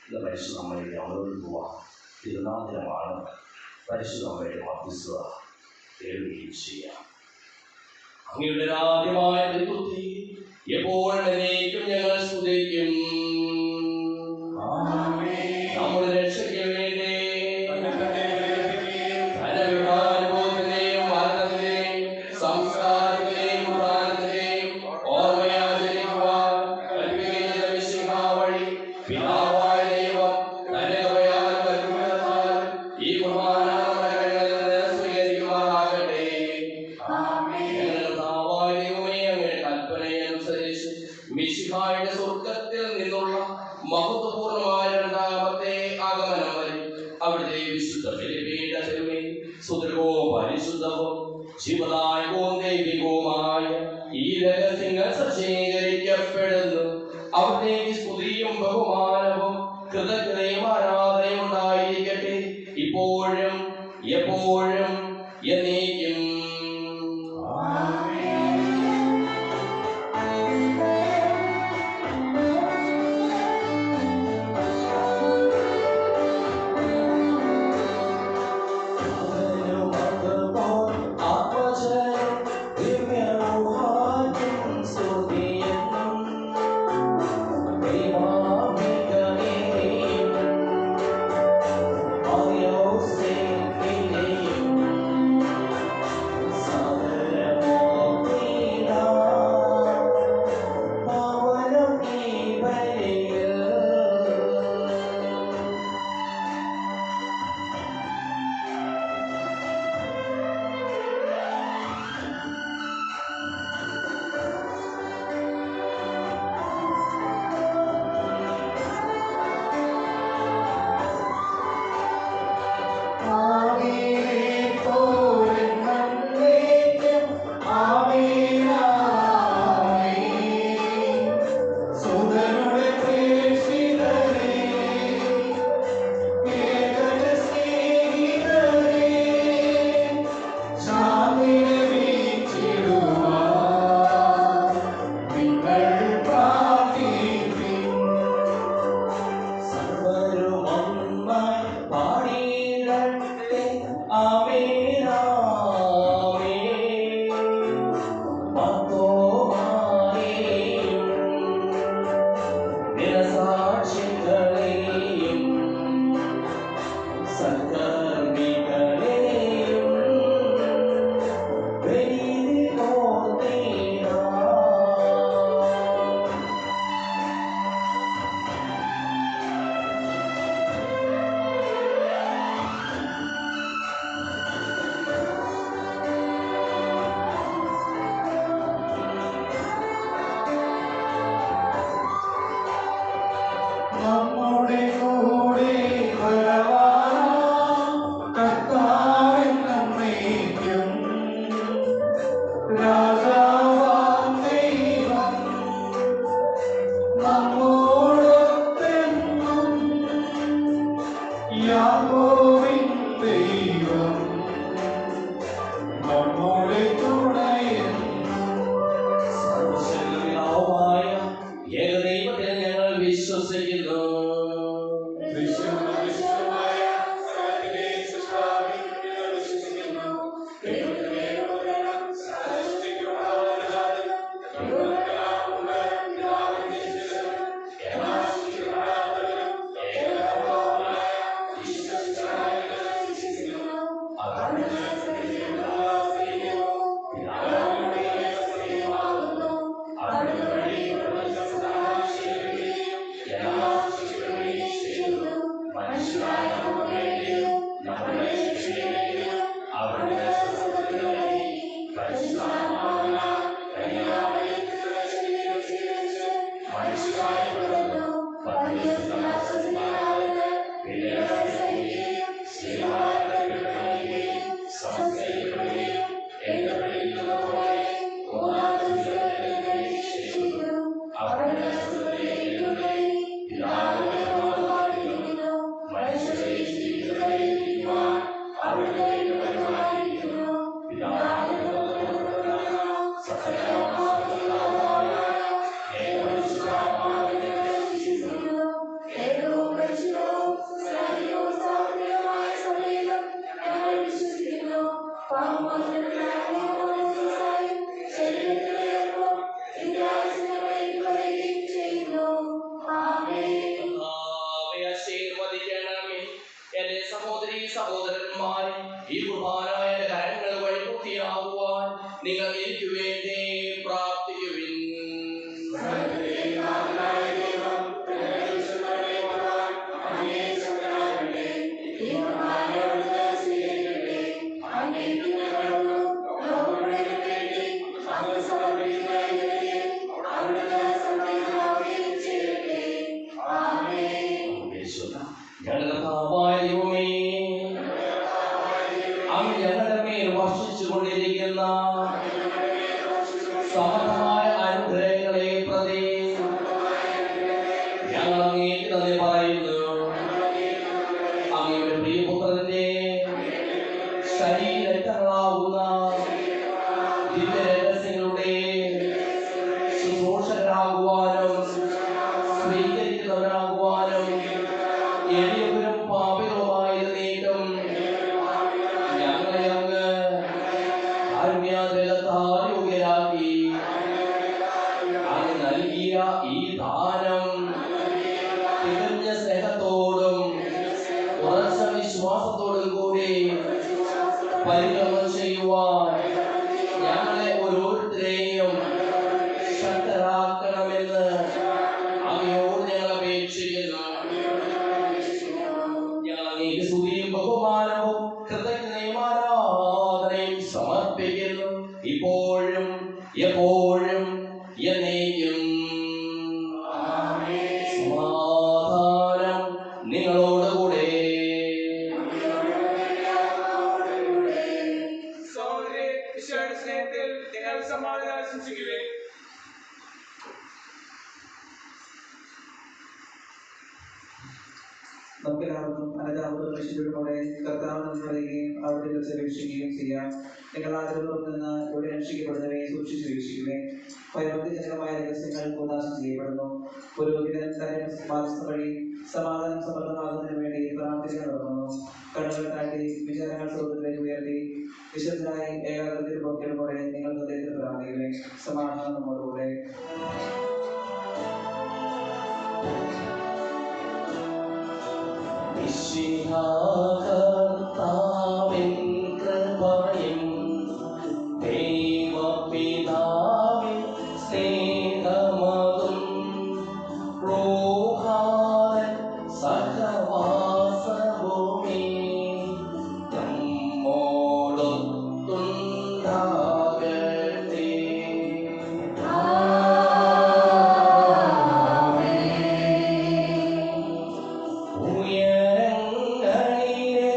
ഇത് പരിശുദ്ധമ്മയുടെ അമൃതത്വ തിരുനാതിരമാണ്. പരിശുദ്ധമ്മയുടെ മധ്യസ്ഥത തേടുകയും ചെയ്യാം. അങ്ങയുടെ ആദ്യമായ ബന്ധുത്തെ എപ്പോഴും എന്നേക്കും ഞങ്ങൾ സ്തുതിക്കും. നമ്മുടെ രക്ഷയ്ക്ക് വേണ്ടി ധനവിധാനുഭവത്തിന്റെയും മരണത്തിന്റെയും സംസ്കാരത്തിന്റെയും ഉദാഹരണത്തിന്റെയും ഓർമ്മയാചരിക്കുവാൻ കൽപ്പിക്കുന്ന മിശിഹാ വഴി പിതാവായ ദൈവം തന്റെ കൃപയാൽ കൽപ്പിക്കുന്നതാൽ ഈ കുർബാന നമ്മുടെ കൈകളിൽ നിന്ന് സ്വീകരിക്കുമാറാകട്ടെ. ഞങ്ങളുടെ കർത്താവായ ദൈവമേ, അങ്ങയുടെ കൽപ്പനയനുസരിച്ച് മിശിഹായുടെ സ്വർഗ്ഗത്തിൽ നിന്നുള്ള മഹത്വപൂർണമായ രണ്ടാമത്തെ ആഗമനം വരെ അവിടുത്തെ വിശുദ്ധ ബലിപീഠത്തിന്മേൽ സുദൃഢവും പരിശുദ്ധവും ജീവദായകവും ദൈവികവുമായ ഈ രഹസ്യങ്ങൾ സജ്ജീകരിക്കപ്പെടുന്നു. അവിടേക്ക് സ്തുതിയും ബഹുമാനവും കൃതജ്ഞതയും ആരാധനയും ഉണ്ടായിരിക്കട്ടെ, ഇപ്പോഴും എപ്പോഴും എന്നേക്കും. നമ്മുടെ കൂടെ വരവാനാം കർത്താവെന്നേക്കും രാജാവാം ദൈവം നമ്മോടൊത്തെന്നും യാക്കോബിൻ ദൈവം നമ്മുടെ തുണയെന്നും. സർവ്വശക്തനായ ഏകദൈവത്തിൽ ഞങ്ങൾ വിശ്വസിക്കുന്നു. ും ആശീർവദിക്കണമേ. എന്റെ സഹോദരീ സഹോദരന്മാരെ, ഈ കുർബാനായ കരങ്ങൾ വഴി പൂർത്തിയാകുവാൻ നിങ്ങൾ എനിക്ക് വേണ്ടി പ്രാർത്ഥിക്കുവിൻ. വർഷിച്ചുകൊണ്ടിരിക്കുന്ന സമൃദ്ധമായ അനുഗ്രഹങ്ങളെ പ്രതി ഞങ്ങൾ അങ്ങേക്ക് നന്ദി പറയുന്നു. അങ്ങയുടെ പ്രിയപുത്രന്റെ ശരീരങ്ങളാവുന്ന ദിവ്യരഹസ്യങ്ങളുടെ ശുശ്രൂഷകരാകുവാനും സ്വീകരിക്കുന്നവരാകുവാനും എളിയവരും പാപികളുമായിരുന്നേക്കും ഞങ്ങളെ അങ്ങ് യോഗ്യരാക്കി. അങ്ങ് നൽകിയ ഈ ദാനം തികഞ്ഞ സ്നേഹത്തോടും ഉറച്ച വിശ്വാസത്തോടും കൂടി പരികർമ്മം ചെയ്യുവാൻ ഞങ്ങളെ ഓരോരുത്തരെയും ശക്തരാക്കണമെന്ന് അങ്ങയോട് ഞങ്ങൾ അപേക്ഷിക്കുന്നു. ഞങ്ങൾ അങ്ങേക്ക് സ്തുതിയും ബഹുമാനവും കൃതജ്ഞതയും ആരാധനയും സമർപ്പിക്കുന്നു, ഇപ്പോഴും എപ്പോഴും എന്നേക്കും. സമാധാനം നിങ്ങളോടുകൂടെ. സ്നേഹത്തിൽ നിങ്ങൾ സമാധാനം ആശംസിക്കുവിൻ. നമുക്കെല്ലാവർക്കും അനതാപുരം രക്ഷിതയോടെ കർത്താവിനെ പറയുകയും അവിടെ വെച്ച് വീക്ഷിക്കുകയും ചെയ്യാം. നിങ്ങൾ ആഗ്രഹം നിന്ന് ഇവിടെ രക്ഷിക്കപ്പെടുന്നവയെ സൂക്ഷിച്ച് വീക്ഷിക്കുകയും പരമജനകമായ രഹസ്യങ്ങൾ ഉദാശം ചെയ്യപ്പെടുന്നു. പുരോഹിതൻ തന്റെ മാധ്യസ്ഥ വഴി സമാധാനം സമൃദ്ധമാകുന്നതിന് വേണ്ടി പ്രാർത്ഥിക്കാൻ തുടങ്ങുന്നു. കണ്ണുകൾ താഴ്ത്തി വിചാരങ്ങൾ സ്വർഗ്ഗത്തിലേക്ക് ഉയർത്തി വിശുദ്ധനായി ഏകാഗ്രതയിൽ ഭക്തിയോടെ നിങ്ങൾ ഹൃദയത്തിൽ പ്രാർത്ഥിക്കുകയും സമാധാനം നമ്മോടുകൂടെ. കർത്താവിൻ കൃപയും ദൈവപിതാവിൻ സ്നേഹമതും റൂഹാൻ സഹവാസവുമേ നമ്മോടൊത്തുണ്ടാകട്ടെ. ഉയരങ്ങളിലെ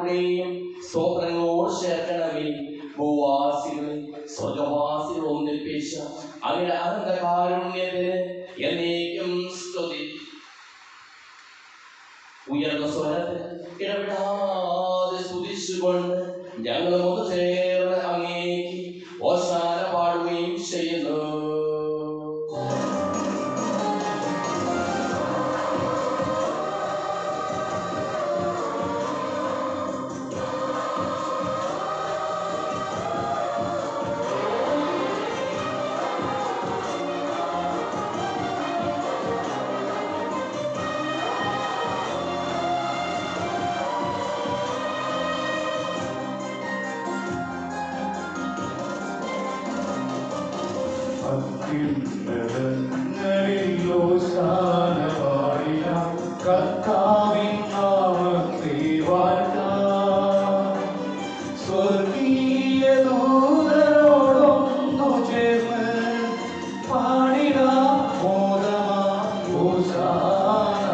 എല്ലാവരുടെയും സ്തോത്രങ്ങളോട് ചേർക്കണമേ. ഭൂവാസികളെ സ്വർഗവാസികൾ ഒന്നിപ്പിച്ച അങ്ങനെ അനന്തകാരുണ്യത്തിന് എന്നേക്കും സ്തുതി. ഉയർന്ന സ്വരത്തിൽ ഇടപെടാതെ സ്തുതിച്ചുകൊണ്ട് ഞങ്ങൾ ഒന്ന് ചേർന്ന് അങ്ങേക്ക് ഓശാന പാടുകയും ചെയ്യുന്നു. കർത്താവിൻ നാമത്തെ വാഴ്ത്താം. സ്വർഗീയ ദൂതരോടൊന്നു ചേർന്ന് പാടിടാം മോദമാം ഹോസാന.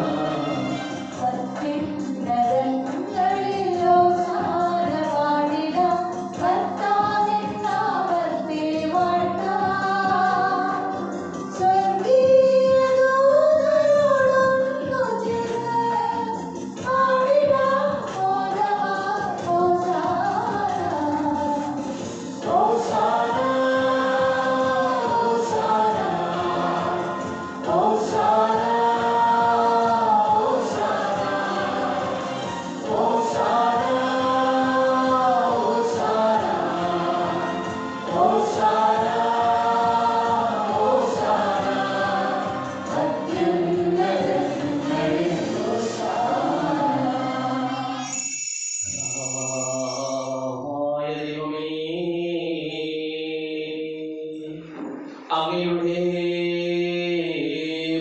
അങ്ങയുടെ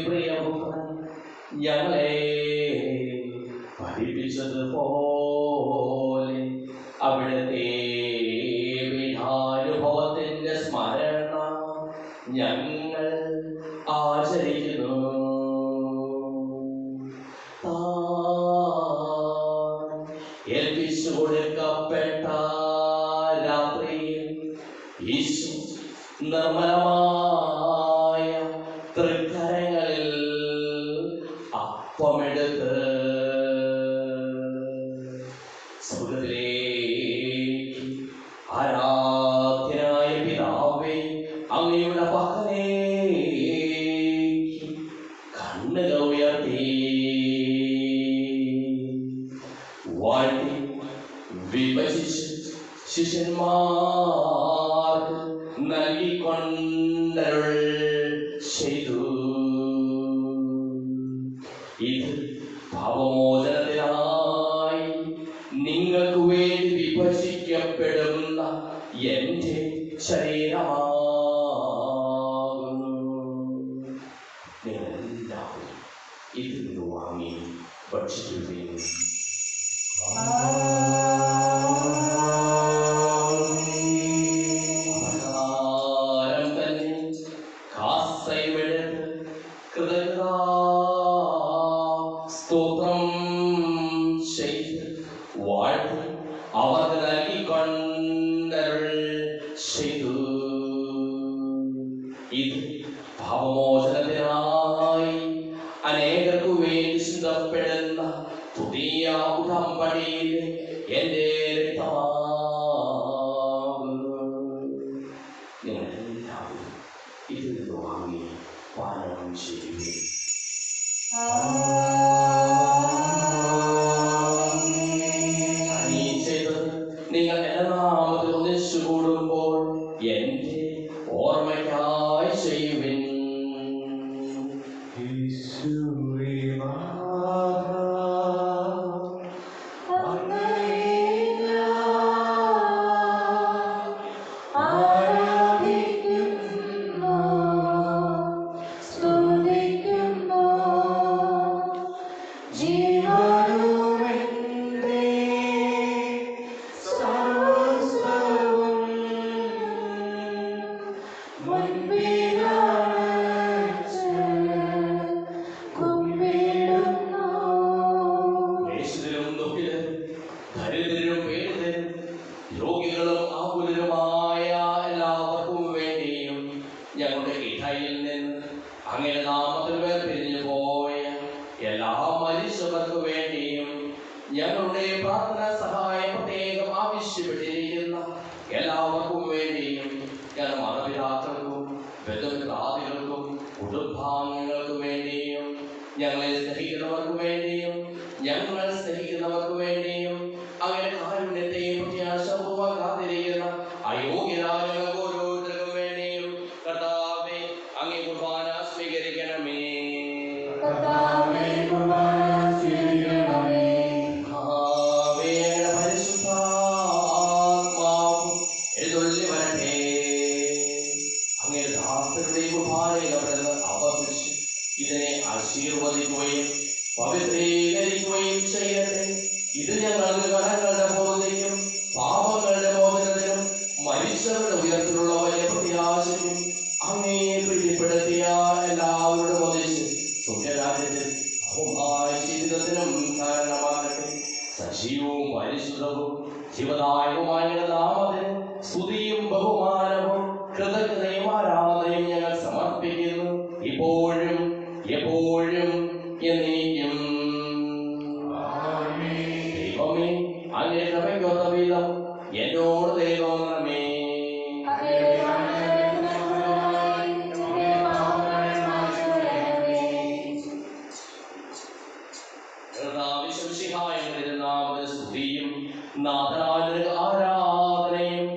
പ്രിയപുത്രൻ ഞങ്ങളെ പഠിപ്പിച്ചതുപോലെ അവിടുത്തെ പീഠാനുഭവത്തിന്റെ സ്മരണ ഞങ്ങൾ ആചരിക്കുന്നു. ഏൽപ്പിച്ചു കൊടുക്കപ്പെട്ട രാത്രിയിൽ ഈശോ നിർമ്മലമായ തൃക്കരങ്ങളിൽ അപ്പമെടുത്ത് സ്വർഗ്ഗത്തിലേക്ക് ആരാധ്യനായ പിതാവേ അങ്ങയുടെ പക്കലേക്ക് കണ്ണുകൾ ഉയർത്തി വാഴ്ത്തി വിഭജിച്ച് ശിഷ്യന്മാർക്ക് നൽകിക്കൊണ്ടരുൾ ചെയ്തു. ഇത് പാപമോചനത്തിനായി നിങ്ങൾക്ക് വേണ്ടി വിഭജിക്കപ്പെടുന്ന എന്റെ ശരീരമാകുന്നു. നിങ്ങളെല്ലാവരും ഇതിൽ നിന്ന് വാങ്ങി ഭക്ഷിക്കുകയും സ്തോത്രം ചെയ്ത് വാഴ്ത്തി അവർക്ക് നൽകിക്കൊണ്ടരുൾ ചെയ്തു. ഇത് പാപമോചനത്തിനായി അനേകർക്കു വേണ്ടി ചിന്തപ്പെടുന്ന പുതിയ ഉടമ്പടിയിലെ എന്റെ രക്തമാകുന്നു. നിങ്ങളെല്ലാവരും ഇതിൽ നിന്ന് വാങ്ങി പാനം ചെയ്യുക. നിങ്ങൾ എന്റെ നാമത്തിൽ ഒന്നിച്ചു കൂടുമ്പോൾ എന്റെ ഓർമ്മയ്ക്കായി ചെയ്യുവിൻ. ജീവനുമെന്റെ സർവ്വ ആവശ്യപ്പെട്ടിരിക്കുന്ന എല്ലാവർക്കും വേണ്ടിയും ഞങ്ങളുടെ മാതാപിതാക്കൾക്കും ബന്ധുമിത്രാദികൾക്കും കുടുംബാംഗങ്ങൾക്കും വേണ്ടിയും ഞങ്ങളെ സ്നേഹിക്കുന്നവർക്ക് വേണ്ടിയും ഞങ്ങൾ സ്നേഹിക്കുന്നവർക്ക് വേണ്ടിയും അങ്ങനെ കാരുണ്യത്തെയും പ്രത്യാശപൂർവ്വം കാത്തിരിക്കുന്ന അയോഗ്യരായ ഞങ്ങൾക്ക് ഓരോരുത്തർക്കും വേണ്ടിയും കർത്താവേ അങ്ങേ കുർബാന സ്വീകരിക്കണമേ. ഇതിനെ ആശീർവദിക്കുകയും പവിത്രീകരിക്കുകയും ചെയ്യട്ടെ. ഇത് ഞങ്ങൾക്ക് കടങ്ങളുടെ ബോധനയ്ക്കും പാപങ്ങളുടെ മോചനത്തിനും മരിച്ചവരുടെ ഉയർത്തിലുള്ള വലിയ പ്രത്യാശയ്ക്കും അങ്ങേ പ്രീതിപ്പെടുത്തിയ എല്ലാവരുടെ ഒന്നിച്ച് സ്വർഗ്ഗരാജ്യത്തിൽ ബഹുമായ ജീവിതത്തിനും കാരണമാകട്ടെ. സജീവവും പരിശുദ്ധവും ശിവദായകവുമായ നാമത്തിന് സ്തുതിയും ബഹുമാനവും കൃതജ്ഞതയും ആരാധനയും ഞങ്ങൾ സമർപ്പിക്കുന്നു, ഇപ്പോഴും എപ്പോഴും എന്നേക്കും. ദൈവമേ, അങ്ങേ കൃപയ്ക്കൊത്ത വിധം എന്നോട് ദൈവമേ. സ്തുതിയും നാഥനായ ആരാധനയും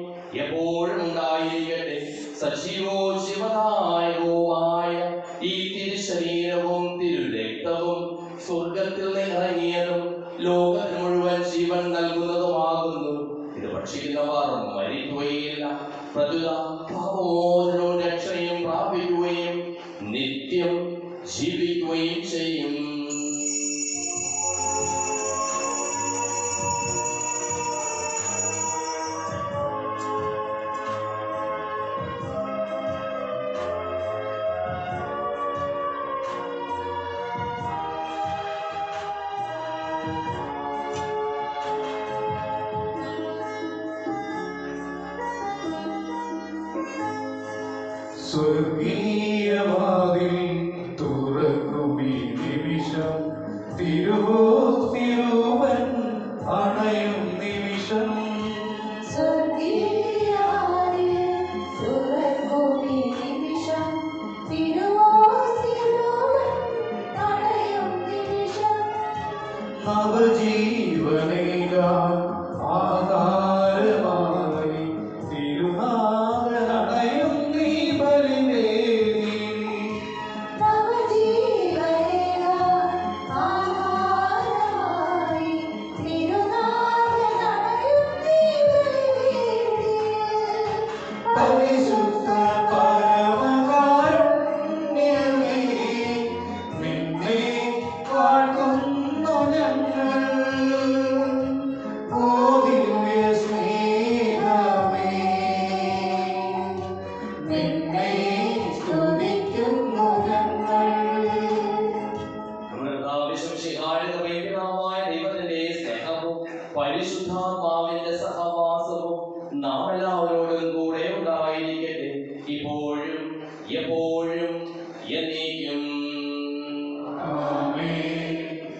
എപ്പോഴും ഉണ്ടായിരിക്കട്ടെ. സജീവവും ശിവദായകവുമായ ഈ തിരുശരീരവും തിരുരക്തവും സ്വർഗത്തിൽ നിന്നിറങ്ങിയതും ലോകത്തിന് മുഴുവൻ ജീവൻ നൽകുന്നതുമാകുന്നു. ഇത് ഭക്ഷിക്കുന്നവർ മരിക്കുകയില്ല, പ്രതുത പാപമോചനവും രക്ഷയും പ്രാപിക്കുകയും നിത്യം ജീവിക്കുകയും ചെയ്യും. സ്വർഗീയവാതിൽ തുറക്കുമീ നിമിഷം, തിരുവോസ്തിരുവൻ അണയും നിമിഷം. നവജീവനേകാൻ ആധാരമായി തിരുനാളണയും നീ ബലിവേദി. പരിശുദ്ധ പരമകാരുണ്യമേ, നിന്നെ വാഴ്ത്തുന്നു ഞങ്ങൾ. ഓ ദിവ്യ സ്നേഹമേ, നിന്നെ സ്തുതിക്കുന്നു ഞങ്ങൾ. ദൈവത്തിന്റെ സ്നേഹവും പരിശുദ്ധാത്മാവിന്റെ സഹവാസവും നാം എല്ലാവരോടും കൂടെ ഉണ്ടായിരിക്കട്ടെ, ഇപ്പോഴും എപ്പോഴും എന്നേക്കും.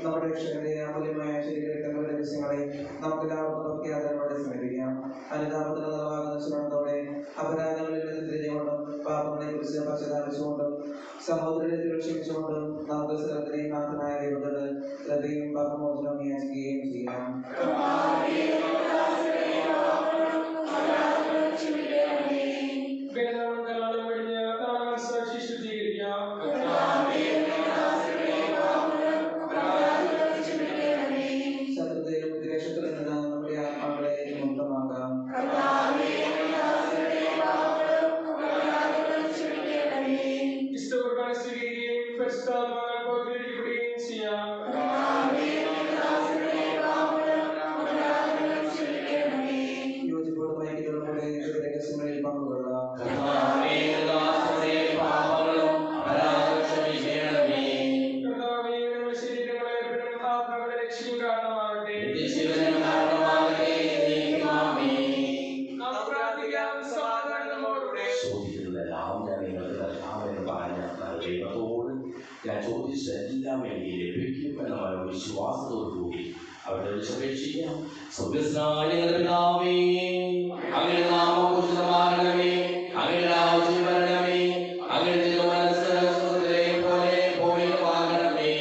നമ്മുടെ രക്ഷകരെ അമൂല്യമായ ശരീരങ്ങളുടെ രഹസ്യങ്ങളെ നമുക്കെല്ലാവർക്കും ഭക്തിയാദരവോടെ സ്മരിക്കാം. അനുതാപത്തിന് നിറവാകുന്ന ശ്രമത്തോടെ അപരാധങ്ങളിൽ നിന്ന് തിരിഞ്ഞുകൊണ്ടും പാപങ്ങളെ കുറിച്ച് പശ്ചാത്തപിച്ചുകൊണ്ടും സഹോദരരെ ക്ഷമിച്ചുകൊണ്ടും നമുക്ക് സ്ഥലത്തിനെയും നാഥനായ ദൈവത്തോട് ശ്രദ്ധയും പാപമോചനവും യാചിക്കുകയും ചെയ്യാം. ശത്രുതയിലും ദ്വേഷത്തിൽ നിന്ന് നമ്മുടെ ആത്മാക്കളെ മുക്തമാക്കാം. യോജിപ്പോടും ഐക്യത്തോടുകൂടെ രഹസ്യങ്ങളിൽ പങ്കുകൊള്ളാം. ദൈവത്തോട് ഞാൻ ചോദിച്ചതെല്ലാം എനിക്ക് ലഭിക്കും എന്ന വിശ്വാസത്തോടുകൂടി അവിടെ വിളിച്ചപേക്ഷിക്കാം. സ്വർഗ്ഗസ്ഥനായ ഞങ്ങളുടെ പിതാവേ, അങ്ങയുടെ നാമം പൂജിതമാകണമേ, അങ്ങയുടെ രാജ്യം വരണമേ, അങ്ങയുടെ തിരുമനസ്സ് സ്വർഗ്ഗത്തിലെ പോലെ ഭൂമിയിലുമാകണമേ.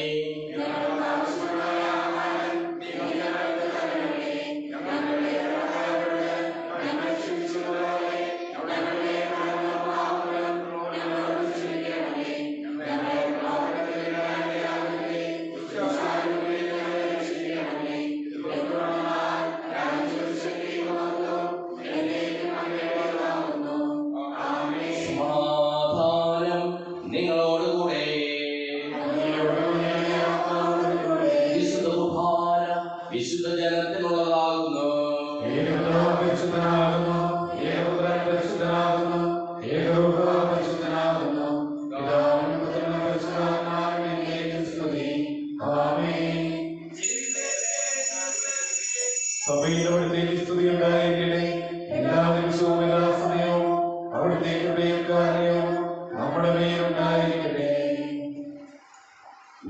സമാധാനം നിങ്ങളോടുകൂടെ. വിശുദ്ധ കുർബാന വിശുദ്ധ ജനത്തിനുള്ളതാകുന്നു. സഭയിൽ അവിടുത്തെ സ്തുതി ഉണ്ടായിരിക്കട്ടെ. എല്ലാ നിമിഷവും എല്ലാ സമയവും അവിടുത്തെ കൃപയും കാരുണ്യവും നമ്മുടെ മേലുണ്ടായിരിക്കട്ടെ.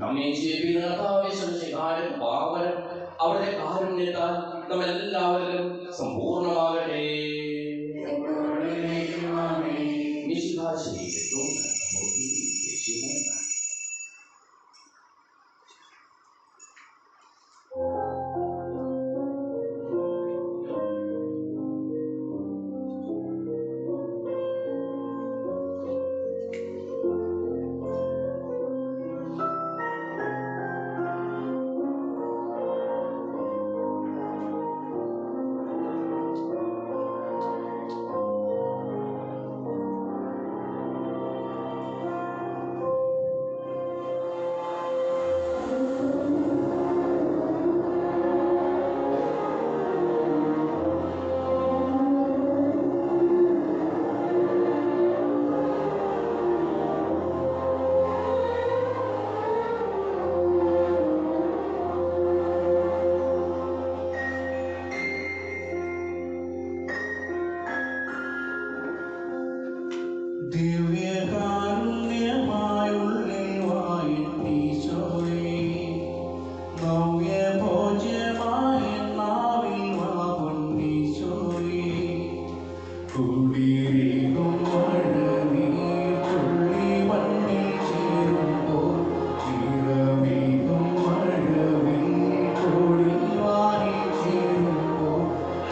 നമ്മെ ജീവിക്കുന്ന കർത്താവിന്റെ പാവനം അവരുടെ കാരുണ്യത്താൽ നമ്മെല്ലാവരിലും സമ്പൂർണ്ണമാകട്ടെ. മിശിഹാശിക്കും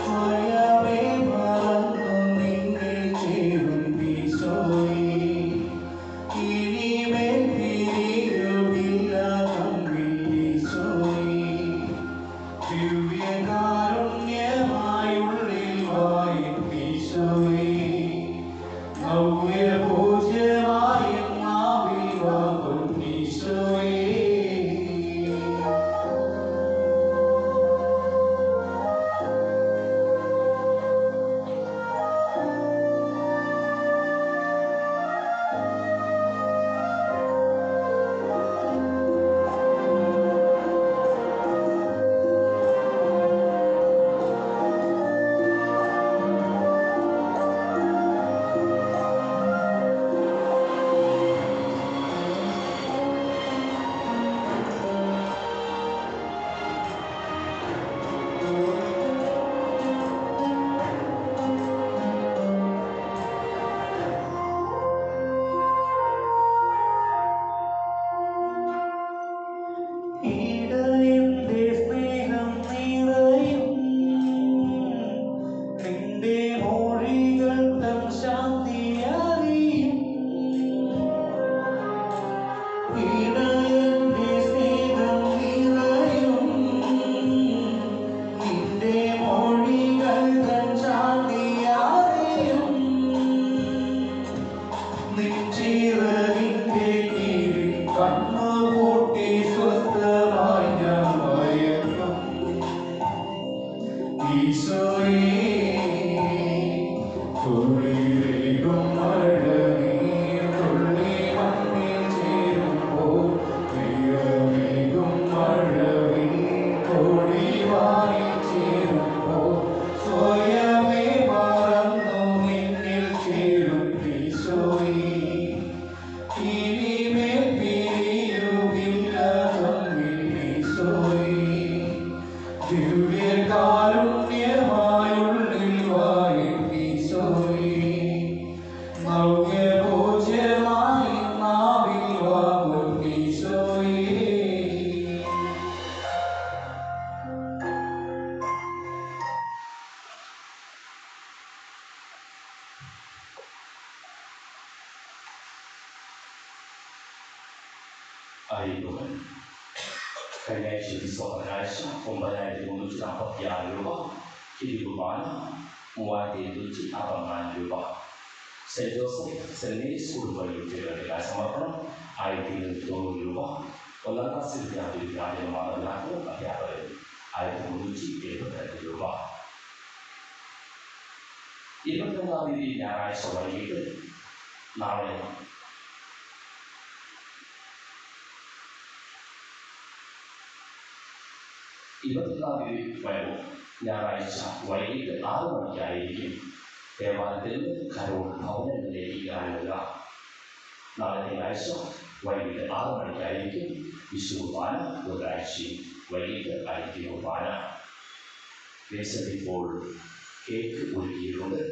സ്വയമേ മറന്നു നിന്നെ ചേരും ഈശോയേ. ആയിരുന്നു. കഴിഞ്ഞ ആഴ്ച ഒരാഴ്ച 9,346 രൂപ, ഈ കുർബാന 3,764 രൂപ. സെന്റ് ജോസഫ് സെന്റ് മേരീസ് കുടുംബ യൂണിറ്റുകളുടെ സമർപ്പണം 1,290 രൂപ. 1ാം ക്ലാസ് വിദ്യാർത്ഥി മാതാപിതാക്കളും അധ്യാപകരും 1,372 രൂപ. 22ാം തീയതി ഞായറാഴ്ച വൈകിട്ട് നാളെ 22ാം തീയതി ഞായറാഴ്ച വൈകിട്ട് 6 മണിക്കായിരിക്കും ദേവാലയത്തിൽ നിന്ന് കരോൾ ഭവനങ്ങളിലേക്ക് ഇറങ്ങുക. നാളെ തിങ്കളാഴ്ച വൈകിട്ട് 6 മണിക്കായിരിക്കും വിശു കുർബാന. ബുധനാഴ്ചയും വൈകിട്ട് ആയിരിക്കും കുർബാന. ഇപ്പോൾ കേക്ക് ഒരുക്കിയിട്ടുണ്ട്.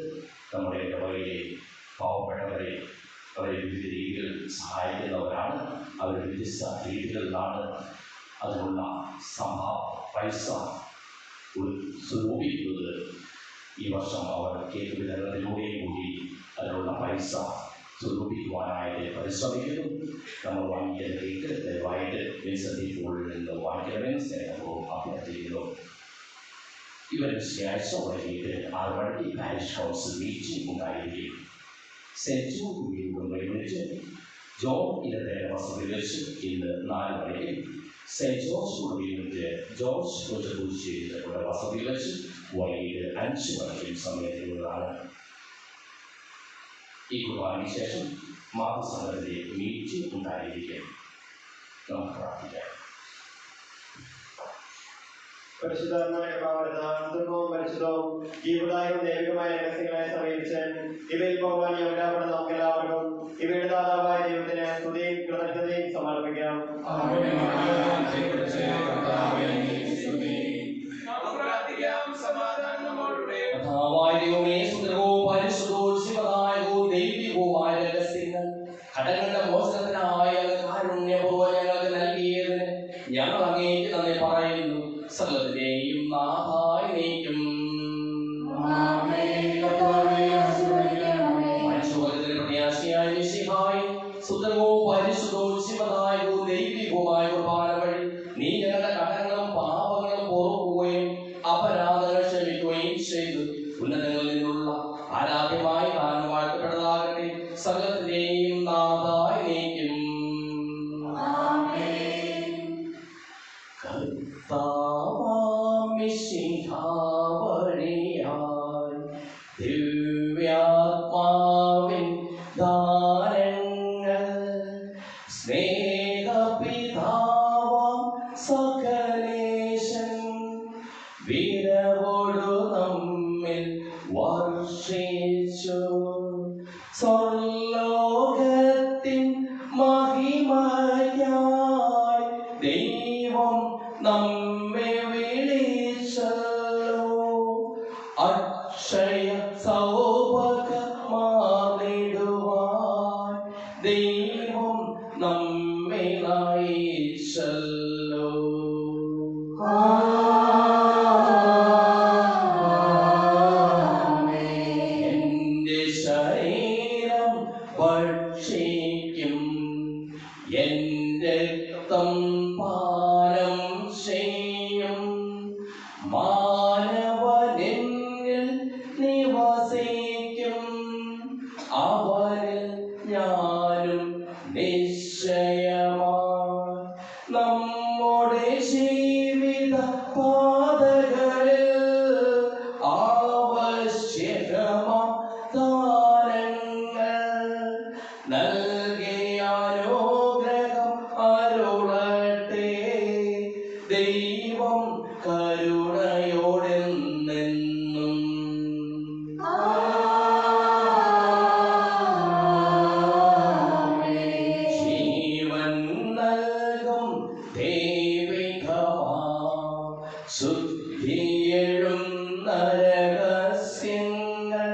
നമ്മുടെ ഇടവകയിലെ പാവപ്പെട്ടവരെ അവരെ വിവിധ രീതിയിൽ സഹായിക്കുന്നവരാണ്. അവർ വ്യത്യസ്ത രീതികളിലാണ് അതിനുള്ള പൈസ സ്വരൂപിക്കുന്നത്. ഈ വർഷം അവർ കേക്ക് വിതരണത്തിലൂടെയും കൂടി അതിനുള്ള പൈസ സ്വരൂപിക്കുവാനായിട്ട് പരിശ്രമിക്കുന്നു. നമ്മൾ വാങ്ങിക്കുന്ന കേക്ക് ദയവായിട്ട് വിൻസെൻ്റ് നിന്ന് വാങ്ങിക്കണമെന്ന് സ്നേഹപൂർവ്വം അഭ്യർത്ഥിക്കുന്നു. ഇവരുടെ ശനിയാഴ്ച വൈകിട്ട് 6 മണിക്ക് പാരിഷ് കൗൺസിൽ മീറ്റിംഗ് ഉണ്ടായിരിക്കും. സെന്റ് ജോൺ കുടുംബ യൂണിറ്റ് ജോൺ ഇടത്തേര വസതി വെച്ച് ഇന്ന് 4 മണിക്ക്, സെന്റ് ജോർജ് കുടുംബ യൂണിറ്റ് ജോർജ് കൊച്ചപൂശ്ശേരിയുടെ വസതി വെച്ച് വൈകിട്ട് 5 മണിക്കും സമയത്തുള്ളതാണ്. ഈ കുർബാനയ്ക്ക് ശേഷം മാതൃസംഘത്തിലെ മീറ്റിംഗ് ഉണ്ടായിരിക്കും. നമുക്ക് പ്രാർത്ഥിക്കാം. പരിശുദ്ധമായ ദുർഗവും പരിശുദ്ധവും ജീവദായകവും ദൈവികമായ രഹസ്യങ്ങളെ സമീപിച്ച് ഇവയിൽ പോകാൻ യോഗ്യരാവണം നമുക്ക് എല്ലാവർക്കും ഇവയുടെ ദാതാവായ ദൈവത്തിന് സ്തുതിയും കൃതജ്ഞതയും സമർപ്പിക്കാം. കടങ്ങളുടെ മോചനത്തിനായ കാരുണ്യപൂർവ്വം ഞങ്ങൾക്ക് നൽകിയതിന് ഞങ്ങൾ അങ്ങേക്ക് നന്ദി പറയുന്നു. സകലത്തിനെയും നാഥായി നീക്കും. മനുഷ്യവർഗത്തിന് പ്രത്യാശയായ മിശിഹായി സുന്ദരവും പരിശുദ്ധവും ശിവദായകവും ദൈവികവുമായ കുർബാന വഴി നീ ഞങ്ങളുടെ കടങ്ങളും പാപങ്ങളും പൊറുക്കുകയും അപരാധങ്ങൾ ക്ഷമിക്കുകയും ചെയ്തു. ഉന്നതങ്ങളിൽ നിന്നുള്ള ആരാധ്യമായി താനും വാഴ്ത്തപ്പെട്ടതാകട്ടെ. സകലത്തിനെയും നാഥായി നീക്കും. ദിവ്യാത്മാവിൻ ദാനങ്ങൾ സ്നേഹപിതാവാം സകലേശൻ വിരവോടു നമ്മിൽ വർഷിച്ചു. സ്വർലോകത്തിൻ മഹിമയായി ദൈവം നമ്മെ വിളിച്ചല്ലോ. അക്ഷയ സൗഭാഗ്യമാർന്നിടുവാൻ ദൈവം നമ്മെ നയിച്ചല്ലോ. എന്റെ ശരീരം ഭക്ഷിക്കും, എന്റെ രക്തം പാനം ചെയ്യും. മാനവനെന്നിൽ നിവസിക്കും, അവനിൽ ഞാനും നിശ്ചയമായി. നമ്മുടെ ജീവിത പാതകളിൽ ആവശ്യകമാം ദാനങ്ങൾ നൽകിയ അനുഗ്രഹം അരുളട്ടെ. ദൈവം കരുണയോടെന്നെന്നും. ജീവൻ നൽകും ദൈവികമാ ശുദ്ധിയെഴുന്ന രഹസ്യങ്ങൾ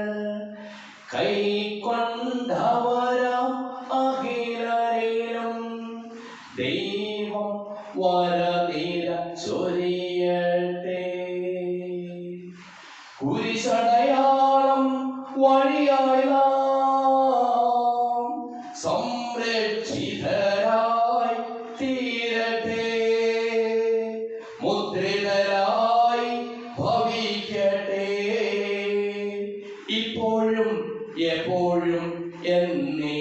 കൈക്കൊണ്ടവരാം അഖിലരിലും ദൈവം വരനിര ചൊരിയട്ടെ. കുരിശടയാളം വഴിയായി നാം സംരക്ഷിതരായി ഇപ്പോഴും എപ്പോഴും എന്നേക്കും.